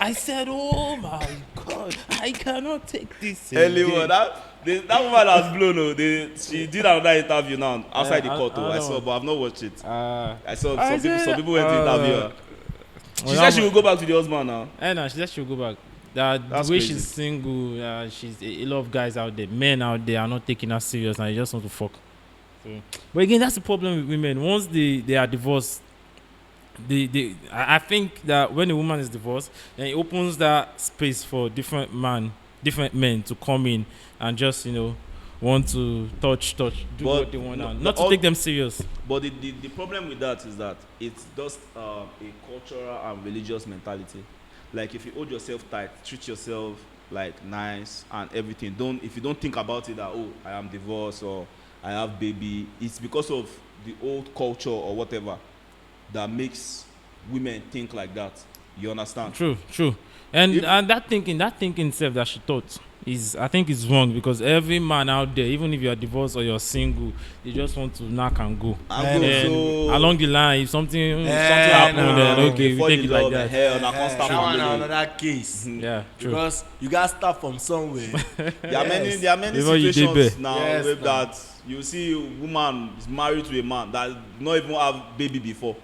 I said, oh my God. I cannot take this. Anyway, that woman has blown. She did another interview now outside the court. I saw, but I've not watched it. I saw some people went to interview her. She said she will go back to the husband now. No, she said she will go back. The way crazy. she's single, she's a lot of guys out there, men out there are not taking her serious and they just want to fuck. So, but again, that's the problem with women. Once they are divorced, I think that when a woman is divorced, then it opens that space for different men to come in and just want to touch, do what they want, not to take them serious. But the problem with that is that it's just a cultural and religious mentality. Like if you hold yourself tight, treat yourself like nice and everything. If you don't think about it that I am divorced or I have baby, it's because of the old culture or whatever that makes women think like that. You understand? True. And that thinking self that she thought I think is wrong, because every man out there, even if you are divorced or you're single, you just want to knock and go. And along the line, if something happens, then okay, we take it like that. Another case. Yeah, true. Because you got to start from somewhere. There are many situations now that you see a woman is married to a man that not even have baby before.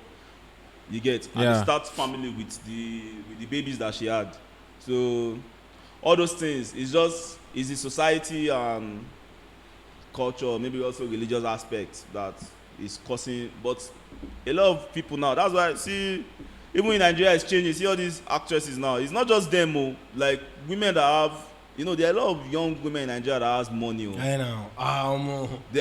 You get, and they start family with the babies that she had. So all those things is the society and culture, maybe also religious aspects that is causing. But a lot of people now, that's why see, even in Nigeria it's changing. See all these actresses now, it's not just them, like women that have, there are a lot of young women in Nigeria that has money. I know. They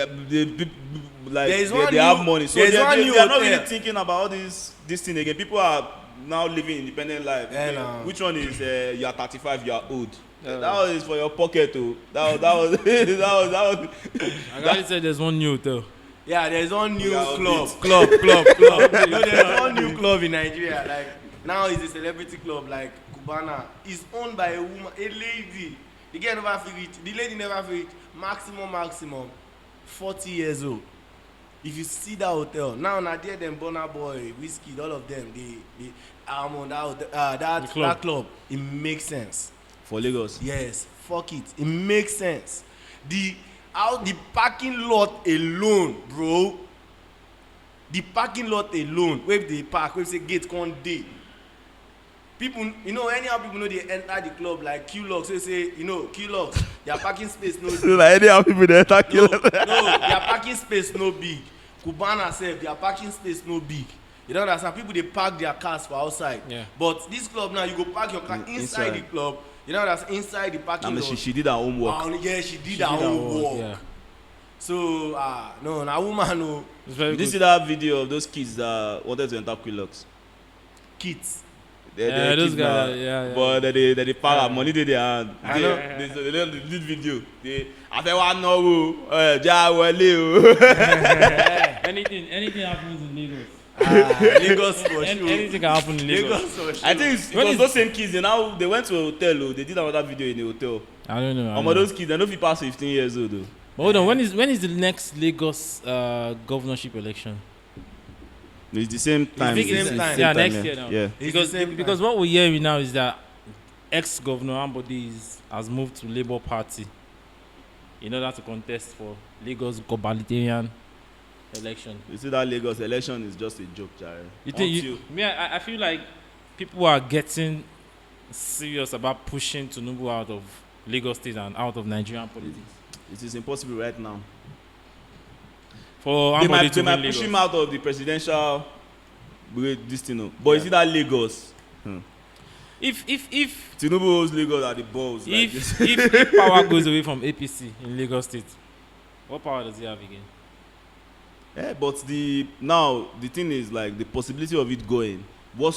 have money, so they are not really thinking about all this thing again. People are now living independent life. Which one is you are 35, you are old? That was for your pocket too. That was. I gotta say, there's one new hotel. Yeah, there's one new club. There's one new club in Nigeria. Like now, it's a celebrity club. Like Cubana is owned by a woman, a lady. The girl never feel it. The lady never feel it. Maximum 40 years old. If you see that hotel now, there them Burnaboy, Wizkid, all of them, that club, it makes sense. For Lagos? Yes, fuck it. It makes sense. The parking lot alone, bro. The parking lot alone, where they park, where say gate can't day. People, anyhow people know they enter the club like Q-Locks. So say, Q-Locks, their parking space no big. Like anyhow people they enter Q-Locks. No, their parking space no big. Cubana self, their parking space no big. You don't understand? People they park their cars for outside. Yeah. But this club now, you go park your car inside the club. You know that's inside the parking lot. She did her homework. She did her homework. Yeah. So no, na woman no. Did you see that video of those kids that wanted to enter Q-Locks? Kids. Those guys, but they park money in their hand. They don't do video. I say one no, anything happens in Lagos. Lagos for sure. Anything can happen in Lagos. For sure. I think it was those same kids. They went to a hotel. They did another video in the hotel. I don't know. Those kids, they don't fit pass 15 years old though. But hold on, when is the next Lagos governorship election? It's the same time. Yeah, next year now. Yeah. Because what we're hearing now is that ex-governor Ambode has moved to Labour Party in order to contest for Lagos gubernatorial election. You see that Lagos election is just a joke, Jerry. I feel like people are getting serious about pushing Tinubu out of Lagos State and out of Nigerian politics. It is impossible right now. For they might push him out of the presidential this thing, but you see that Lagos. If Tinubu owns Lagos at the balls. If power goes away from APC in Lagos State, what power does he have again? Yeah, but the thing is like the possibility of it going. What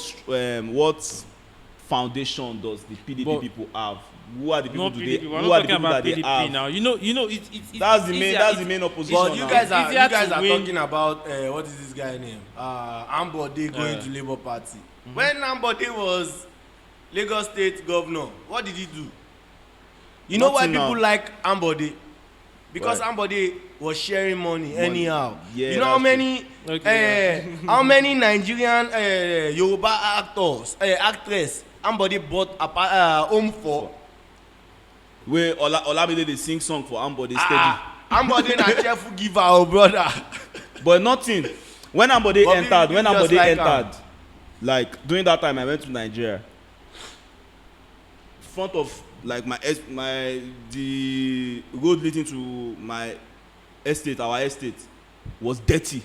foundation does the PDP people have? Who are the people today? Who are the people that they have? Now, it's that's the main opposition. But you guys are talking about what is this guy name? Ambode going to Labour Party. Mm-hmm. When Ambode was Lagos State governor, what did he do? You know why people like Ambode? Because Ambode was sharing money anyhow. Yeah, you know how many how many Nigerian Yoruba actress Ambode bought a home for? Where Olamide they sing song for Ambode steady. Ambode na cheerful giver, oh brother. But nothing. When Ambode entered, like during that time I went to Nigeria. Front of like the road leading to my estate, our estate, was dirty.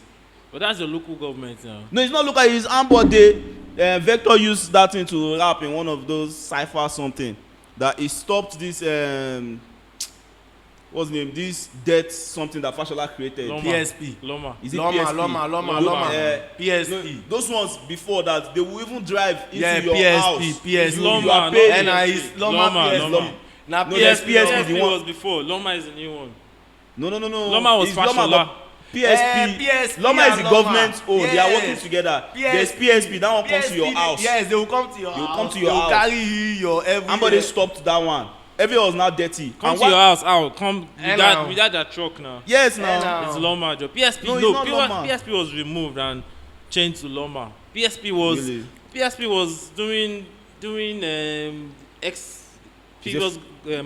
But that's the local government now. No, it's not local. It's Ambode. Vector used that thing to rap in one of those cipher something. That he stopped this what's the name? This death something that Fashola created. PSP. Loma. Is it Loma. PSP. No, those ones before that they will even drive into your house. PSP. Loma. Loma. Now PSP is the one was before. Loma is the new one. No. Loma was Fashola. PSP. Loma is the government's own. Yes. They are working together. There's PSP. That one comes to your house. Yes, they will come to your house. They will come to your house. Carry your everything. Somebody stopped that one. Everyone was now dirty. Come to your house. Out. Come without that truck now. Yes, now. It's Loma job. PSP. No, PSP was removed and changed to Loma. PSP was doing previous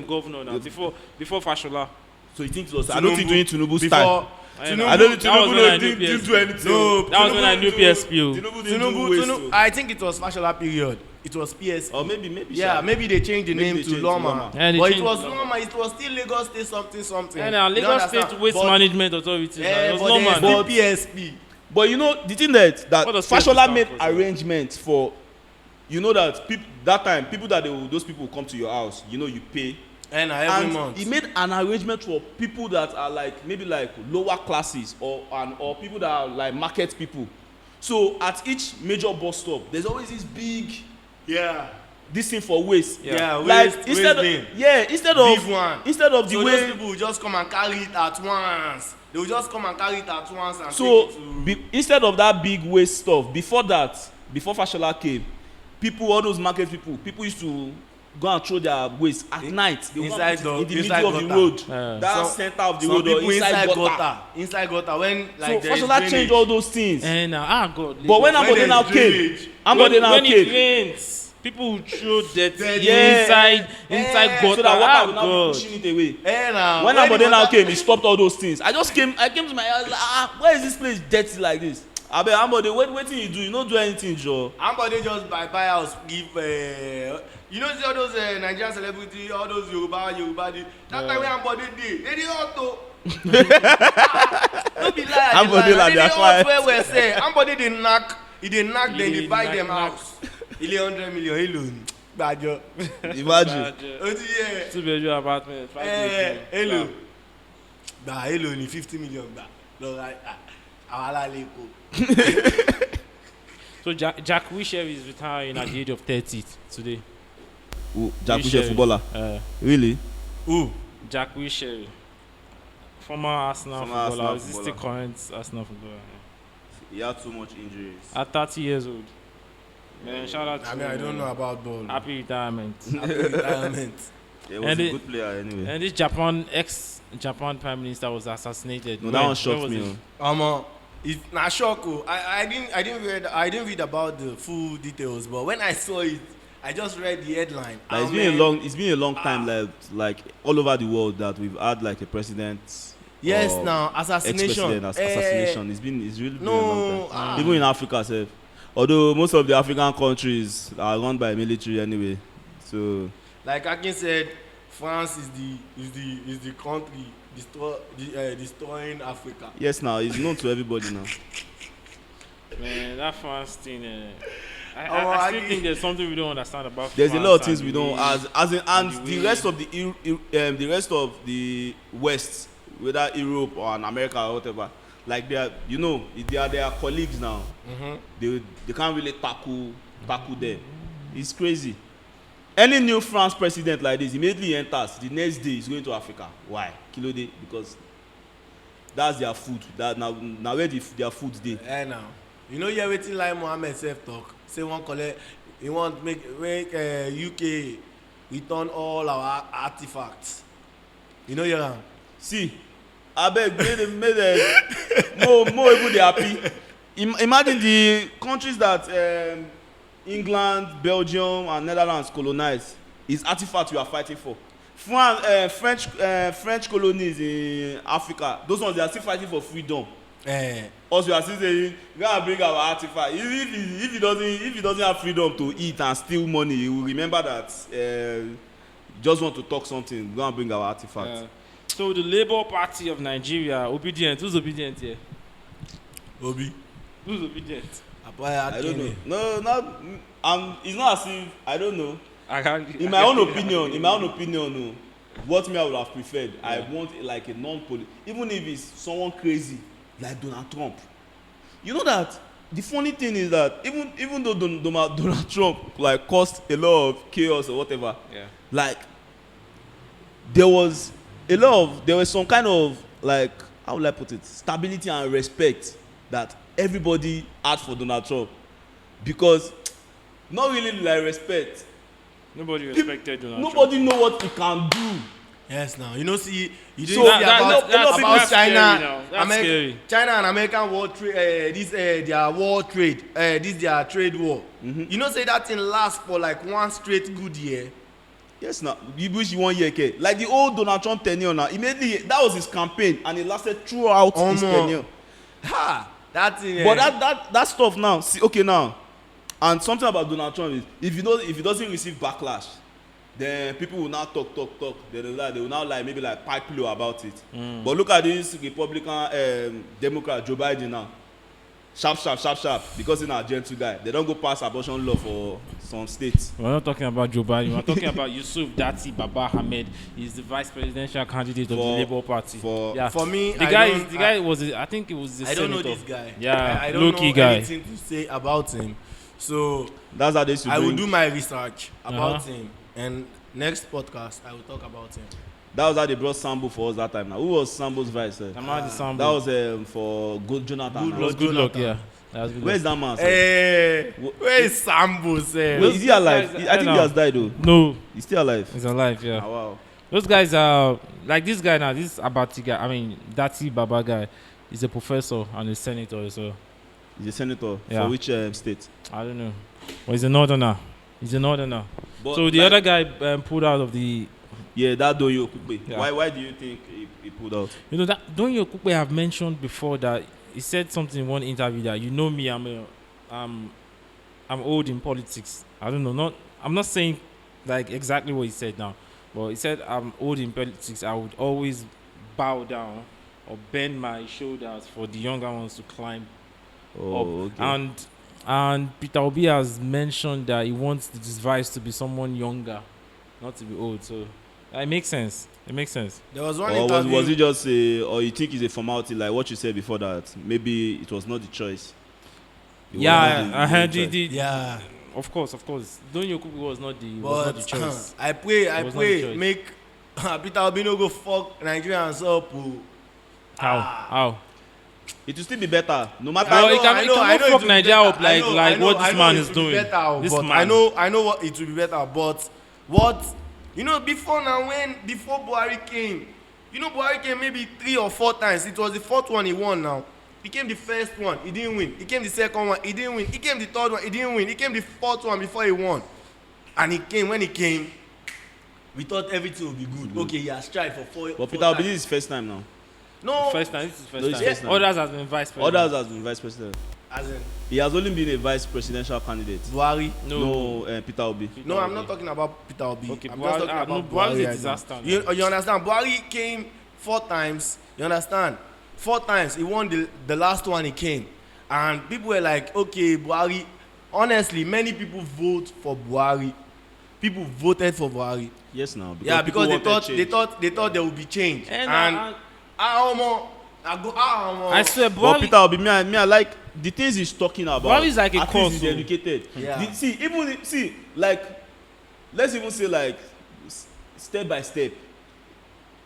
governor now before Fashola. So you think it was? I don't think doing Tinubu style. I don't think Tinubu didn't do anything. No, that was when I knew PSP. Tinubu, I think it was Fashola period. It was PSP. Or maybe. Yeah, maybe they changed the name to Loma. But it was Loma. It was still Lagos State something. Yeah, Lagos State Waste Management Authority. Yeah, it was Loma. But PSP. But you know the thing that Fashola made arrangements for. You know that that time people those people come to your house. You know you pay. And every month. He made an arrangement for people that are maybe lower classes or people that are like market people. So at each major bus stop, there's always this big this thing for waste. Yeah, instead of the way those people will just come and carry it at once. They will just come and carry it at once and so instead of that big waste stuff, before Fashola came, all those market people used to go and throw their waste at night. They in the middle of the road. That center of the road or inside gutter. Inside gutter when like so Fashola changed all those things. God. But when Ambode now came, when it rains, people will throw dirty inside gutter. So that water will now be pushing it away. When Ambode now came, he stopped all those things. I came to my house like, why is this place dirty like this? Abeg Ambode, what you do? You don't do anything, Joe. Ambode just buy house, give. You know, see all those Nigerian celebrities, all those Yoruba. That time when Ambode did, they did auto. Don't be lying. Ambode like their client. Where we say Ambode did knock, then they buy them house. 100 million, hello. Bad job. Imagine. 2-bedroom apartment. Hello. Hello, ni 50 million. So Jack Wilshere is retiring at the age of 30 today. Who? Jack Wilshere footballer. Really? Who? Jack Wilshere, former Arsenal footballer. Is he still current Arsenal footballer? He had too much injuries. At 30 years old. Man, shout out to I don't know about ball. Happy retirement. He was a good player anyway. And this Japan Prime Minister was assassinated. No, that one shocked me. It's not shock. I didn't read about the full details, but when I saw it, I just read the headline. It's been a long time, like all over the world that we've had like a president. Yes, now assassination. Assassination. It's really been a long time. Even in Africa, itself. Although most of the African countries are run by military anyway, so. Like Akin said, France is the country destroying Africa. Yes, now it's known to everybody now. Man, that France thing. I still think there's something we don't understand about. There's France a lot of things we don't, and the rest of the West, whether Europe or America or whatever, like they are their colleagues now. Mm-hmm. They can't really tackle them. It's crazy. Any new France president like this immediately enters. The next day he's going to Africa. Why? Kilo day, because that's their food. That now where their food day. Now you know you're waiting like Mohammed self talk. Say one collect. He want make UK return all our artifacts. You know you're see. I beg made more people they happy. Imagine the countries that England, Belgium, and Netherlands colonized. Is artifacts we are fighting for. French colonies in Africa. Those ones they are still fighting for freedom. Also, we are still saying we gotta bring our artifact. If he doesn't have freedom to eat and steal money, he will remember that. Just want to talk something. We gotta bring our artifacts. So the Labour Party of Nigeria, obedient. Who's obedient here? Obi. Who's obedient? I don't know. No, not. It's not as if I don't know. In my own opinion, no. What me I would have preferred. Yeah. I want like a non-political, even if it's someone crazy like Donald Trump. You know that the funny thing is that even though Donald Trump like caused a lot of chaos or whatever, like there was some kind of like how will I put it? Stability and respect that everybody had for Donald Trump. Because not really like respect. Nobody respected Donald Trump. Nobody know what he can do. Yes, now you know. See, you didn't So see about China, Scary. China and American war trade. Their war trade. This their trade war. You know, say that thing last for like one straight good year. Yes, now you wish you 1 year, okay? Like the old Donald Trump tenure now. Immediately that was his campaign, and it lasted throughout his tenure. Ha! That thing. But that stuff now. See, okay now, and something about Donald Trump is if he doesn't receive backlash, then people will now talk. They will now maybe pipe low about it. But look at this Republican Democrat Joe Biden now. Sharp. Because he's not a gentle guy. They don't go pass abortion law for some states. We're not talking about Joe Biden. We're talking about Yusuf Dati Baba Ahmed. He's the vice presidential candidate of the Labour Party. For me, the guy was. I think it was the senator. I don't know this guy. Yeah, I don't know guy. anything to say about him. So that's how they should. I will do my research about him, and next podcast I will talk about him. That was how they brought Sambo for us that time. Now, who was Sambo's vice? Sambo. That was for Good Jonathan. Good luck. Yeah. Where's that man? Where is Sambo? Is he alive? I think he has died though. No, he's still alive. He's alive. Yeah. Oh, wow. Those guys are like this guy now. This Abati guy. I mean, Dati Baba guy. He's a professor and a senator as well. He's a senator for which state? I don't know. But he's a northerner. But so the other guy pulled out of the. Yeah, that Donyo Okukpe. Yeah. Why do you think he pulled out? You know that Donyo Okukpe have mentioned before that he said something in one interview that me, I'm old in politics. I don't know. I'm not saying like exactly what he said now, but he said I'm old in politics. I would always bow down or bend my shoulders for the younger ones to climb up. Okay. And Peter Obi has mentioned that he wants this vice to be someone younger, not to be old. So. It makes sense. There was one interview. Was it just or you think it's a formality like what you said before that maybe it was not the choice? I heard it. Yeah. Of course. Donyo Okukpe was not the choice. I pray make Peter Obi no go fuck Nigerians up. How? It will still be better. No matter. I know fuck Nigeria up like what this man is doing. I know what it will be better, but what. You know, before Buhari came, Buhari came maybe 3 or 4 times. It was the 4th one he won now. He came the first one, he didn't win. He came the second one, he didn't win. He came the 3rd one, he didn't win. He came the 4th one before he won. And when he came, we thought everything would be good. Okay, he has tried for 4 But Peter Obi, this is his first time now. No. This is first time. Others has been vice president. As in? He has only been a vice presidential candidate. Buhari? No, Peter Obi. No, I'm not talking about Peter Obi. Okay, I'm just talking about Buhari. Buhari is a disaster. You understand? Buhari came 4 times. You understand? 4 times. He won the last one he came. And people were like, okay, Buhari. Honestly, many people vote for Buhari. People voted for Buhari. Yes, now. Because they thought there would be change. And I swear, but Peter Obi, me I like the things he's talking about. Buhari is like a course. He's educated. Yeah. Let's even say step by step.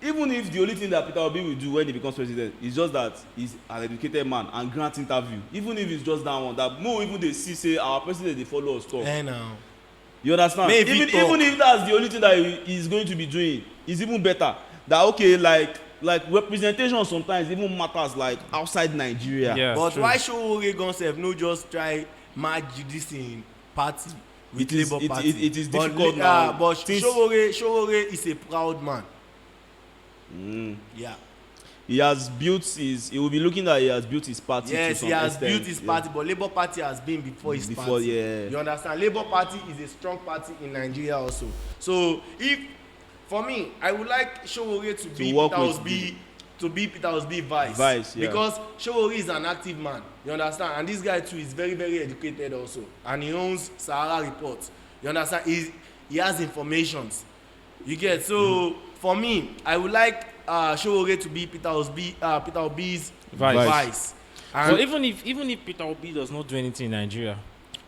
Even if the only thing that Peter Obi will do when he becomes president is just that he's an educated man and grant interview. Even if it's just that one, that more even they say our president they follow us talk. No. You understand? Even if that's the only thing that he's going to be doing, is even better. That okay, like representation sometimes even matters outside Nigeria. Yeah, but true. Why Showore gonself no just try merge this in party with Labour Party? It is difficult now. But Showore is a proud man. Yeah. He will be looking that he has built his party. Yes, to some he has extent. built his party, but Labour Party has been before his party. Yeah. You understand? Labour Party is a strong party in Nigeria also. So for me, I would like Showore to be Peter Osbi vice. Yeah. Because Showore is an active man. You understand? And this guy too is very, very educated also. And he owns Sahara Report. You understand? He has informations. You get? So for me, I would like Showore to be Peter Obi's vice. So even if Peter Obi does not do anything in Nigeria,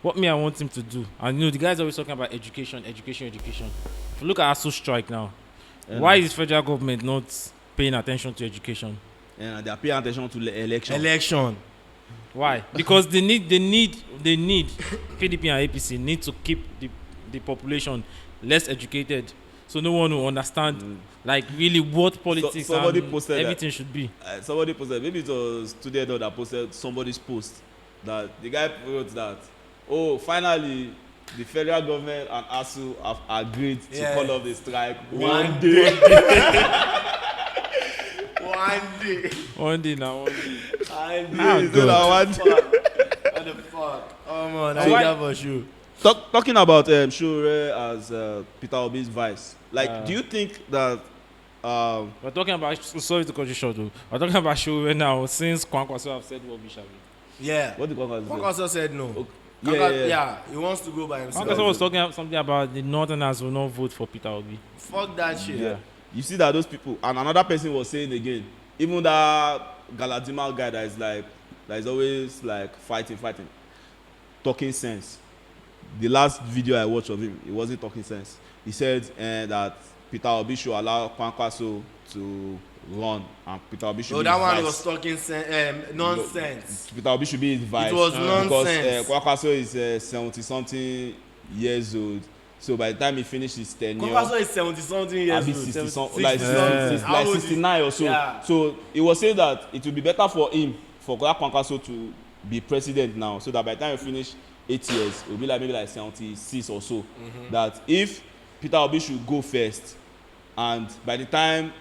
what I want him to do, and the guys always talking about education. If you look at ASU strike now, why is federal government not paying attention to education? and they are paying attention to the election. Why? Because they need PDP and APC need to keep the population less educated, so no one will understand like really what politics and everything should be. Somebody posted, maybe it was today that posted somebody's post that the guy wrote that, oh, finally the federal government and ASU have agreed to call off the strike one day. One day now. What the fuck? Oh man, I got for sure. Talking about Shure as Peter Obi's vice, like, do you think that we're talking about, sorry to cut you short though, we're talking about Shure now since Kwankwaso have said what we shall be. Yeah. What did Kwankwaso said no. Okay. Yeah, he wants to go by himself. Kwankwaso was talking something about the Northerners will not vote for Peter Obi. Fuck that shit. Yeah. You see that those people, and another person was saying again, even that Galadima guy that is always like fighting, talking sense. The last video I watched of him, he wasn't talking sense. He said that Peter Obi should allow Kwankwaso to run, and Peter Obi should be that his one vice. was talking nonsense. Peter Obi should be his vice. It was nonsense. Because Kwankwaso is 70-something years old. So by the time he finished his tenure, Kwankwaso is 70-something years old. 60-something, like 69 or so. Yeah. So he was saying that it would be better for him, for Kwankwaso to be president now, so that by the time he finish 8 years, it will be like maybe like 76 or so. That if Peter Obi should go first, and by the time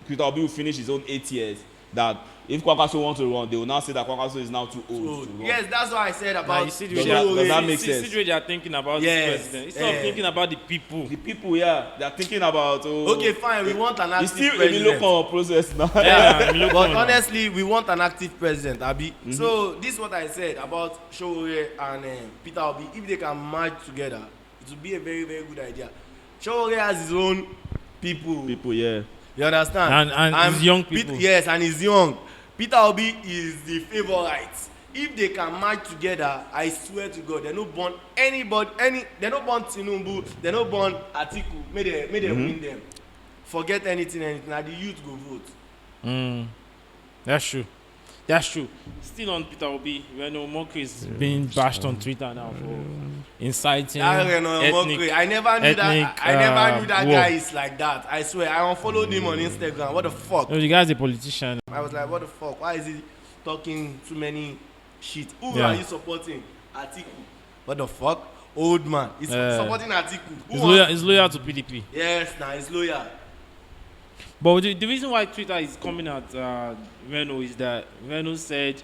Peter Obi will finish his own 8 years, that if Kwankwaso wants to run, they will now say that Kwankwaso is now too old to run. Yes, that's what I said about. You see does that make sense? See they are thinking about this president. It's not thinking about the people. The people, yeah, they are thinking about. Okay, fine. We want an active president. president. It's still a local process now. Yeah, but honestly, we want an active president, Abi. So this is what I said about Sowore and Peter Obi. If they can merge together, it would be a very, very good idea. Sowore has his own people. People, yeah. You understand? And his young people. Yes, and he's young. Peter Obi is the favorite. If they can march together, I swear to God, they no born anybody, they no born Tinubu, they no born Atiku. May they win them. Forget anything. Now the youth go vote. That's true. Still on Peter Obi, Reno Mokri is being bashed on Twitter now for inciting ethnic. I never knew that guy is like that. I swear. I unfollowed him on Instagram. What the fuck? No, the guy's a politician. I was like, what the fuck? Why is he talking too many shit? Who Yeah. are you supporting? Atiku. What the fuck? Old man. He's supporting Atiku. He's loyal to PDP. Yes, he's loyal. But the reason why Twitter is coming at Reno is that Reno said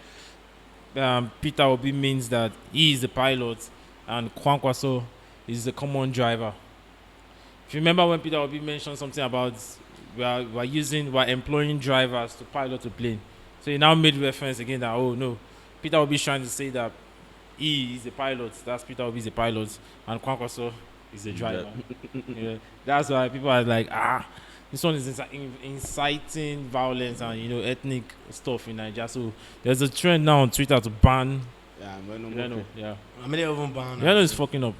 Peter Obi means that he is the pilot and Kwankwaso is the common driver. If you remember when Peter Obi mentioned something about we're employing drivers to pilot a plane. So he now made reference again that, oh no, Peter Obi is trying to say that he is a pilot. That's Peter Obi is a pilot and Kwankwaso is a driver. Yeah. That's why people are like, this one is inciting violence and ethnic stuff in Nigeria. So there's a trend now on Twitter to ban Reno. Yeah. I mean, they even ban. Reno is fucking up.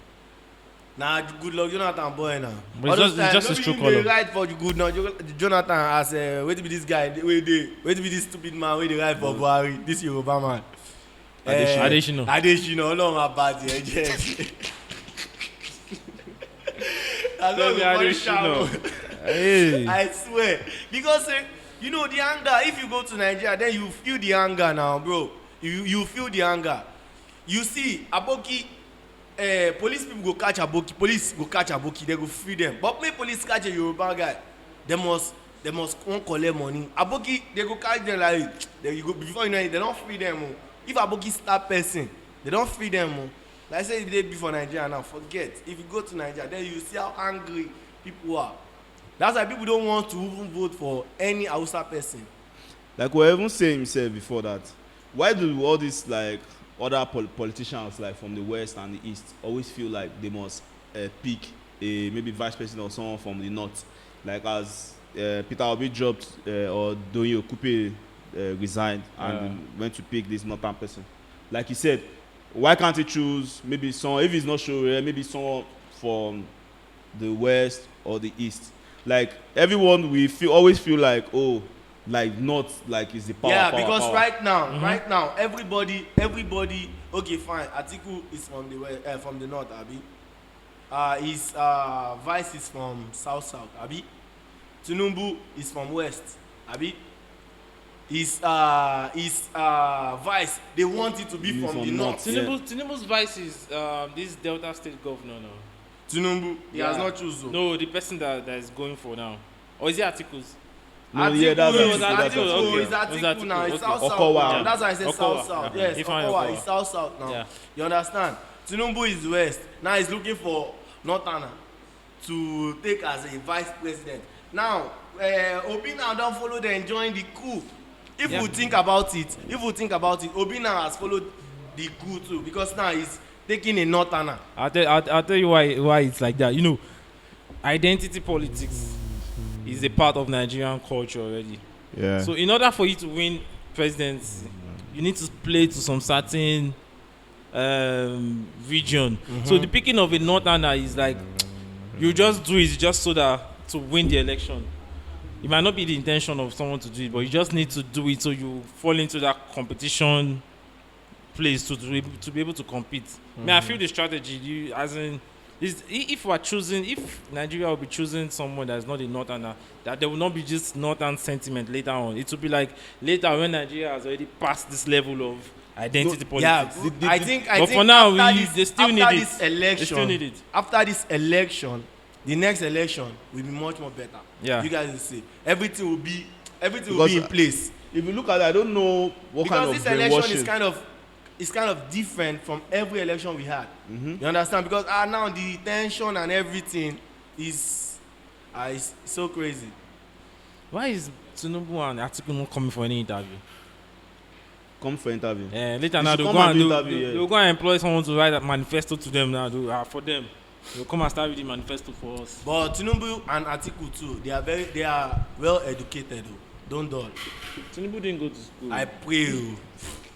Nah, good luck, Jonathan boy now. But it's just his true color. Right for you good now. Jonathan as wait to be this guy. Wait to be this stupid man. Wait to ride for Buhari. This Yoruba man. Adesina. Ọlọ́run abadi ẹ jẹ́. That's not the shower. Hey. I swear. Because the anger, if you go to Nigeria, then you feel the anger now, bro. You feel the anger. You see, Aboki, police people go catch Aboki, they go free them. But when police catch a Yoruba guy, they must won't collect money. Aboki, they go catch them like, before you know it, they don't free them. If Aboki start person, they don't free them. Like I said, if they be for Nigeria now, forget. If you go to Nigeria, then you see how angry people are. That's why people don't want to even vote for any Hausa person. Like we even saying himself before that. Why do all these like other politicians like from the west and the east always feel like they must pick a maybe vice president or someone from the north? Like as Peter Obi dropped or Doyin Okupe resigned and went to pick this northern person. Like he said, why can't he choose maybe someone, if he's not sure, maybe someone from the west or the east? Like everyone, we always feel like, oh, like not like it's the power. Yeah, power, because power. right now, everybody. Okay, fine. Atiku is from the west, from the north, Abi. His Vice is from south, Abi. Tinubu is from west, Abi. His Vice, they want it to be from the north. Tinubu's Vice is this Delta State governor now. Tinubu, he has not chosen. No, the person that is going for now. Or is it Atiku's? No, yeah, that's Atiku now. It's south. Okowa. That's why I said south. Yeah. Yes, Okowa is south now. Yeah. You understand? Tinubu is west. Now he's looking for Northerner to take as a vice president. Now, Obi now don't follow them join the coup. If we think about it, Obi now has followed the coup too, because now he's taking a Northerner. I'll tell you why it's like that. You know, identity politics is a part of Nigerian culture already. Yeah. So in order for you to win presidency, you need to play to some certain region. So the picking of a Northerner is like you just do it just so that to win the election. It might not be the intention of someone to do it, but you just need to do it so you fall into that competition place to be able to compete. I feel the strategy, if Nigeria will be choosing someone that's not a Northerner, that there will not be just Northern sentiment later on. It will be like later when Nigeria has already passed this level of identity politics. Yeah, I think for now, they still need it. After this election, the next election will be much more better. Yeah. You guys will see. Everything will be in place. If you look at it, I don't know what kind of because this election is kind of different from every election we had. You understand? Because now the tension and everything is so crazy. Why is Tinubu and Atiku not coming for any interview? Come for interview. Yeah, later now they'll go and employ someone to write a manifesto to them now. For them. They'll come and start reading manifesto for us. But Tinubu and Atiku too, they are well educated though. Don't dull. Tinubu didn't go to school. I pray.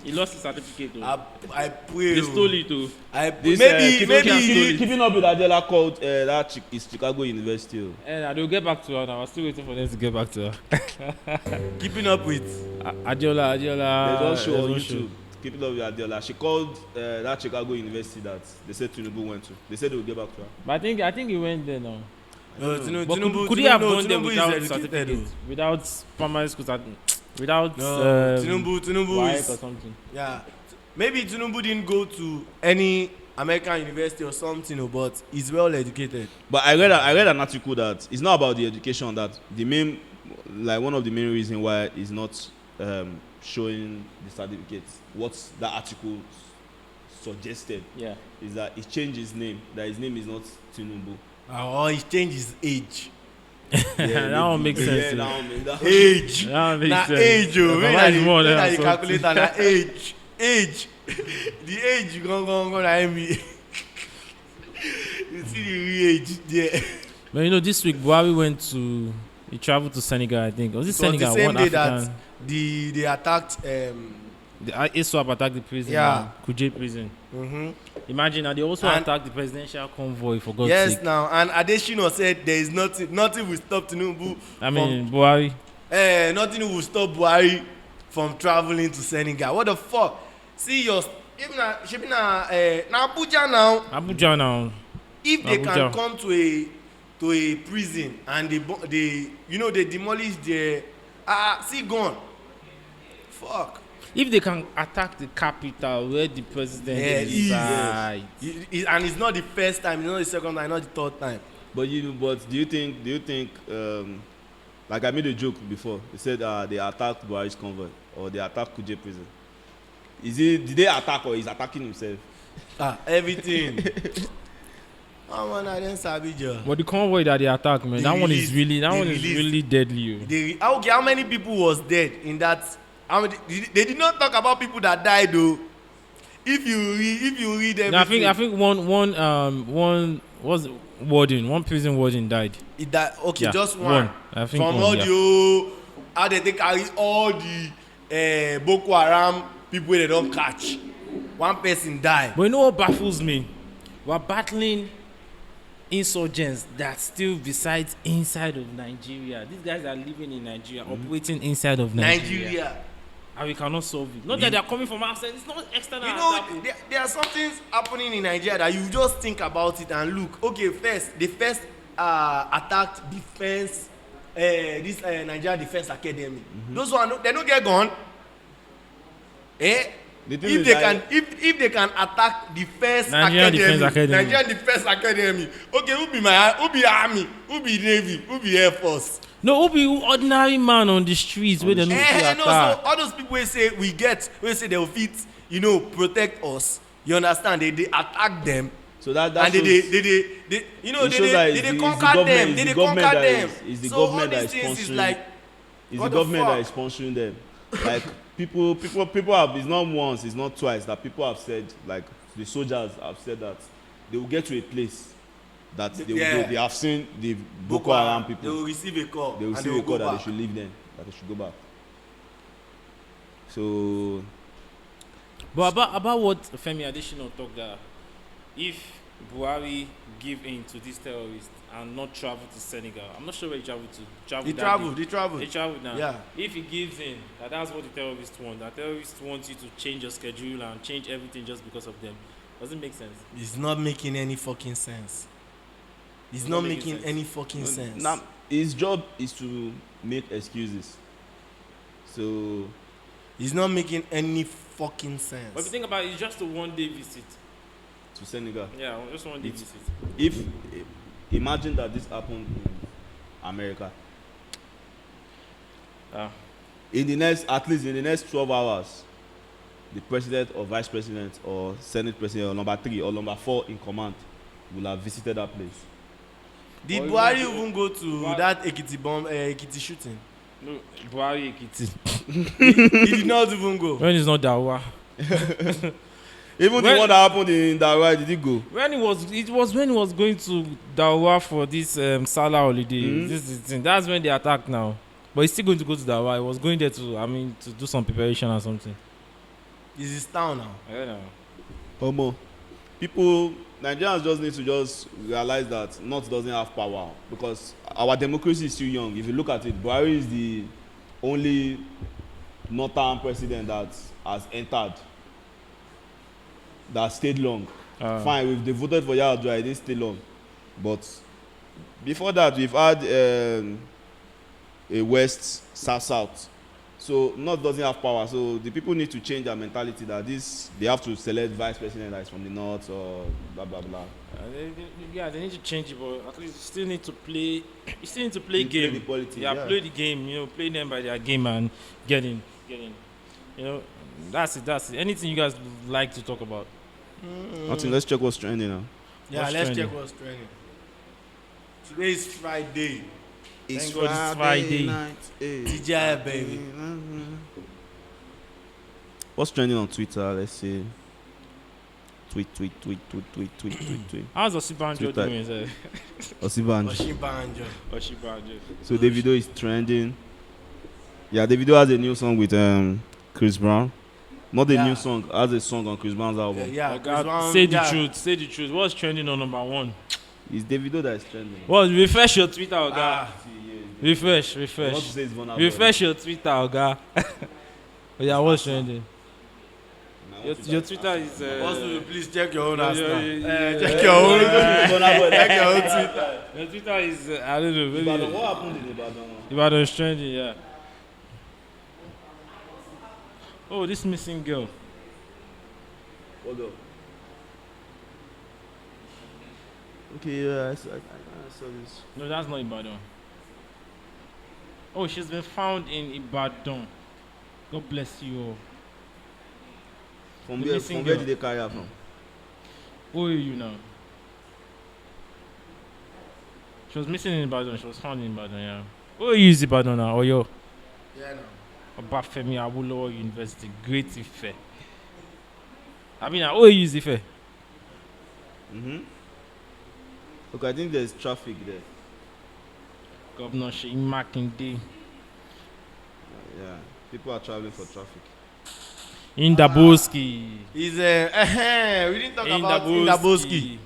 He lost his certificate though. I pray. They stole it though. Maybe keeping up with Adela called that is Chicago University. And they'll get back to her now. I was still waiting for them to get back to her. Keeping up with Adiola. They don't show on YouTube. Keeping up with Adiola. She called that Chicago University that they said Tinubu went to. They said they would get back to her. But I think he went there now. Could he have gone there without certificate? Without primary school without Tinubu is or something. Yeah, maybe Tinubu didn't go to any American university or something, but he's well educated. But I read an article that it's not about the education, that one of the main reasons why he's not showing the certificates. What that article suggested is that he changed his name. That his name is not Tinubu. Or he changed his age. That one makes sense. Age. That makes sense. Age, when you calculate that age. The age you go na me. You see the real age there. But this week Buhari he traveled to Senegal, I think. Was it Senegal? The same day that they attacked the ISWAP attacked the prison, Kuje prison. Imagine, and they also attacked the presidential convoy, for God's sake. Yes, now, and Adesina said there is nothing will stop Tinubu. Buhari. Nothing will stop Buhari from traveling to Senegal. What the fuck? See your, Abuja now. Abuja now. If they can come to a prison and they demolish the gone. Fuck. if they can attack the capital where the president resides. And it's not the first time, it's not the second time, not the third time. But do you think like I made a joke before. They said they attacked Buhari's convoy or they attacked Kuje prison. Did they attack or he's attacking himself? Everything. But the convoy that they attacked, man, that one is really deadly. Okay, how many people was dead in that? They did not talk about people that died though. If you read everything. No, I think one prison warden died. It died. Okay, yeah, just one. I think from audio, how they carry all the Boko Haram people they don't catch. One person died. But you know what baffles me? We're battling insurgents that still besides inside of Nigeria. These guys are living in Nigeria, operating inside of Nigeria. And we cannot solve it. Not that they are coming from outside. It's not external. You know, there are some things happening in Nigeria that you just think about it and look. Okay, they first attacked defense, this Nigeria Defense Academy. Those one, they don't get gone. If they can attack Defense Academy, Nigerian Defense Academy. Okay, who be army, who be navy, who be air force? No, who be ordinary man on the streets where they don't attack. No, so all those people say they will fit, protect us. You understand? They attack them. So that and they conquer them. They conquer them. It's the government that is sponsoring. It's the government that is sponsoring them. Like people have. It's not once. It's not twice that people have said. Like the soldiers have said that they will get to a place that they have seen the Boko Haram people. They will receive a call. They will receive a call that they should leave them. That they should go back. So. But about what Femi Adesina talked that if Buhari give in to these terrorists and not travel to Senegal, I'm not sure where he traveled to. He traveled now. Yeah. If he gives in, that's what the terrorists want. That terrorists want you to change your schedule and change everything just because of them. Does it make sense? It's not making any fucking sense. It's not making any fucking sense. Now, his job is to make excuses. So, it's not making any fucking sense. But if you think about it, it's just a one-day visit to Senegal. Yeah, just one day visit. If imagine that this happened in America. In the next 12 hours, the president or vice president or senate president or number 3 or number 4 in command will have visited that place. Did Buhari even go to that Ekiti shooting? No, Buhari Ekiti. He did not even go. When it's not Dawa. Even the one that happened in Dawa, did he go? When it was when he was going to Dawa for this Salah holiday. This is the thing. That's when they attacked now. But he's still going to go to Dawa. He was going there to do some preparation or something. Is his town now? I don't know. Nigerians just need to realize that North doesn't have power because our democracy is still young. If you look at it, Buhari is the only Northern president that has entered, that stayed long. Fine, they voted for Yar'Adua, he didn't stay long. But before that, we've had a West, South. So North doesn't have power. So the people need to change their mentality that they have to select vice president that is from the North or blah blah blah. They need to change it, but at least you still need to play. You still need to play game. Play the politics, play the game. Play them by their game and get in. That's it. Anything you guys like to talk about? Nothing. Let's check what's trending now. Yeah, let's check what's trending. Today is Friday. It's Friday night. TGI, baby. What's trending on Twitter? Let's see. Tweet. How's Osibanjo doing? Osibanjo. So Davido is trending. Yeah, Davido has a new song with Chris Brown. Not a new song, has a song on Chris Brown's album. Say the truth. What's trending on number 1? It's Davido that is trending. Well, refresh your Twitter, Oga. Refresh. Refresh your Twitter, Oga. What's trending? Your Twitter is. Also, please check your own check your own Twitter. Your Twitter is. I don't know. Maybe Ibadan, what happened in Ibadan? Ibadan is trending, yeah. Oh, this missing girl. What girl? Okay, I saw this. No, that's not Ibadan. Oh, she's been found in Ibadan. God bless you all. From where did they carry her from? Who are you now? She was missing in Ibadan. She was found in Ibadan, yeah. Who are you in Ibadan now? Oyo? Yeah, no. Obafemi Awolowo University, Great Ife. I mean, who are you in Ife? Okay, I think there's traffic there. Governor Sheyi Makinde. Yeah, people are traveling for traffic. Indaboski. We didn't talk about Indaboski.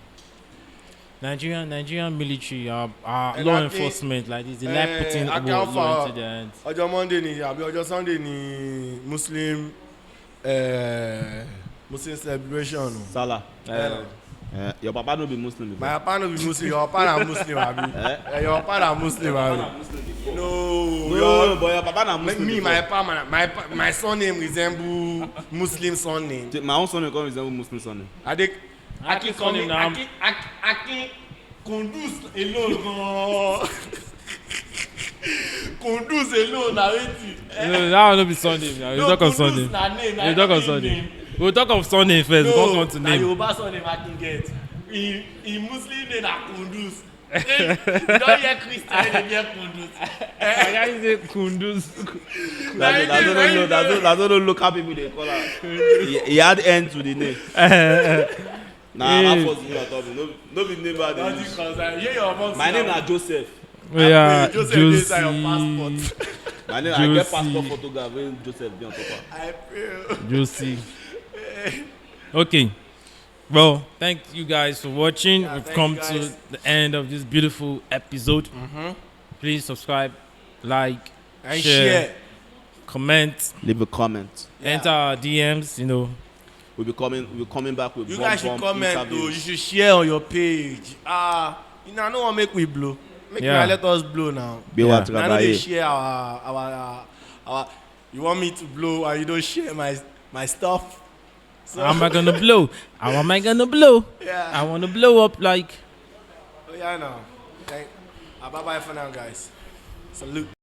Nigerian military, law And I think- enforcement, like this, they like putting account law for into their hands. ọjọ́ Monday ni àbí ọjọ́ Sunday ni Muslim celebration. Salah. Yeah. Your papa no be Muslim before. My papa no be Muslim, your papa na Muslim abi. Your papa na Muslim abi. No, but your papa na Muslim. Me, my surname resemble Muslim surname. My own surname come resemble Muslim surname. Akin Kunduz alone gan. Kunduz alone na wetin. No, that one no be Sunday. Now. You talk of Sunday. You talk of Sunday. We'll talk of Sunday first. We'll come to name. Yoruba surname Akin get. In Muslim name na Kunduz. You don't hear Christian, they hear Kunduz. I can't say Kunduz. That's not local people they call her. He had end to the name. Nah, my first name at all. No be name bad. My name is Joseph. Yeah, Joseph is your passport. My name, I get passport photograph when Joseph be on top of. I feel. Josie. Okay. Well, thank you guys for watching. Yeah, We've come to the end of this beautiful episode. Please subscribe, like, And share, comment, Leave a comment. enter our DMs. You know, We'll be coming back with You guys should comment though. You interviews. should share on your page. I don't want to make we blow. Let us blow now. Be Yeah. what I know they trabalhar. share our. You want me to blow and you don't share my stuff. So, how am I gonna blow? How am I gonna blow? yeah. I wanna blow up like. Oh yeah, now. Bye bye for now, guys. Salute.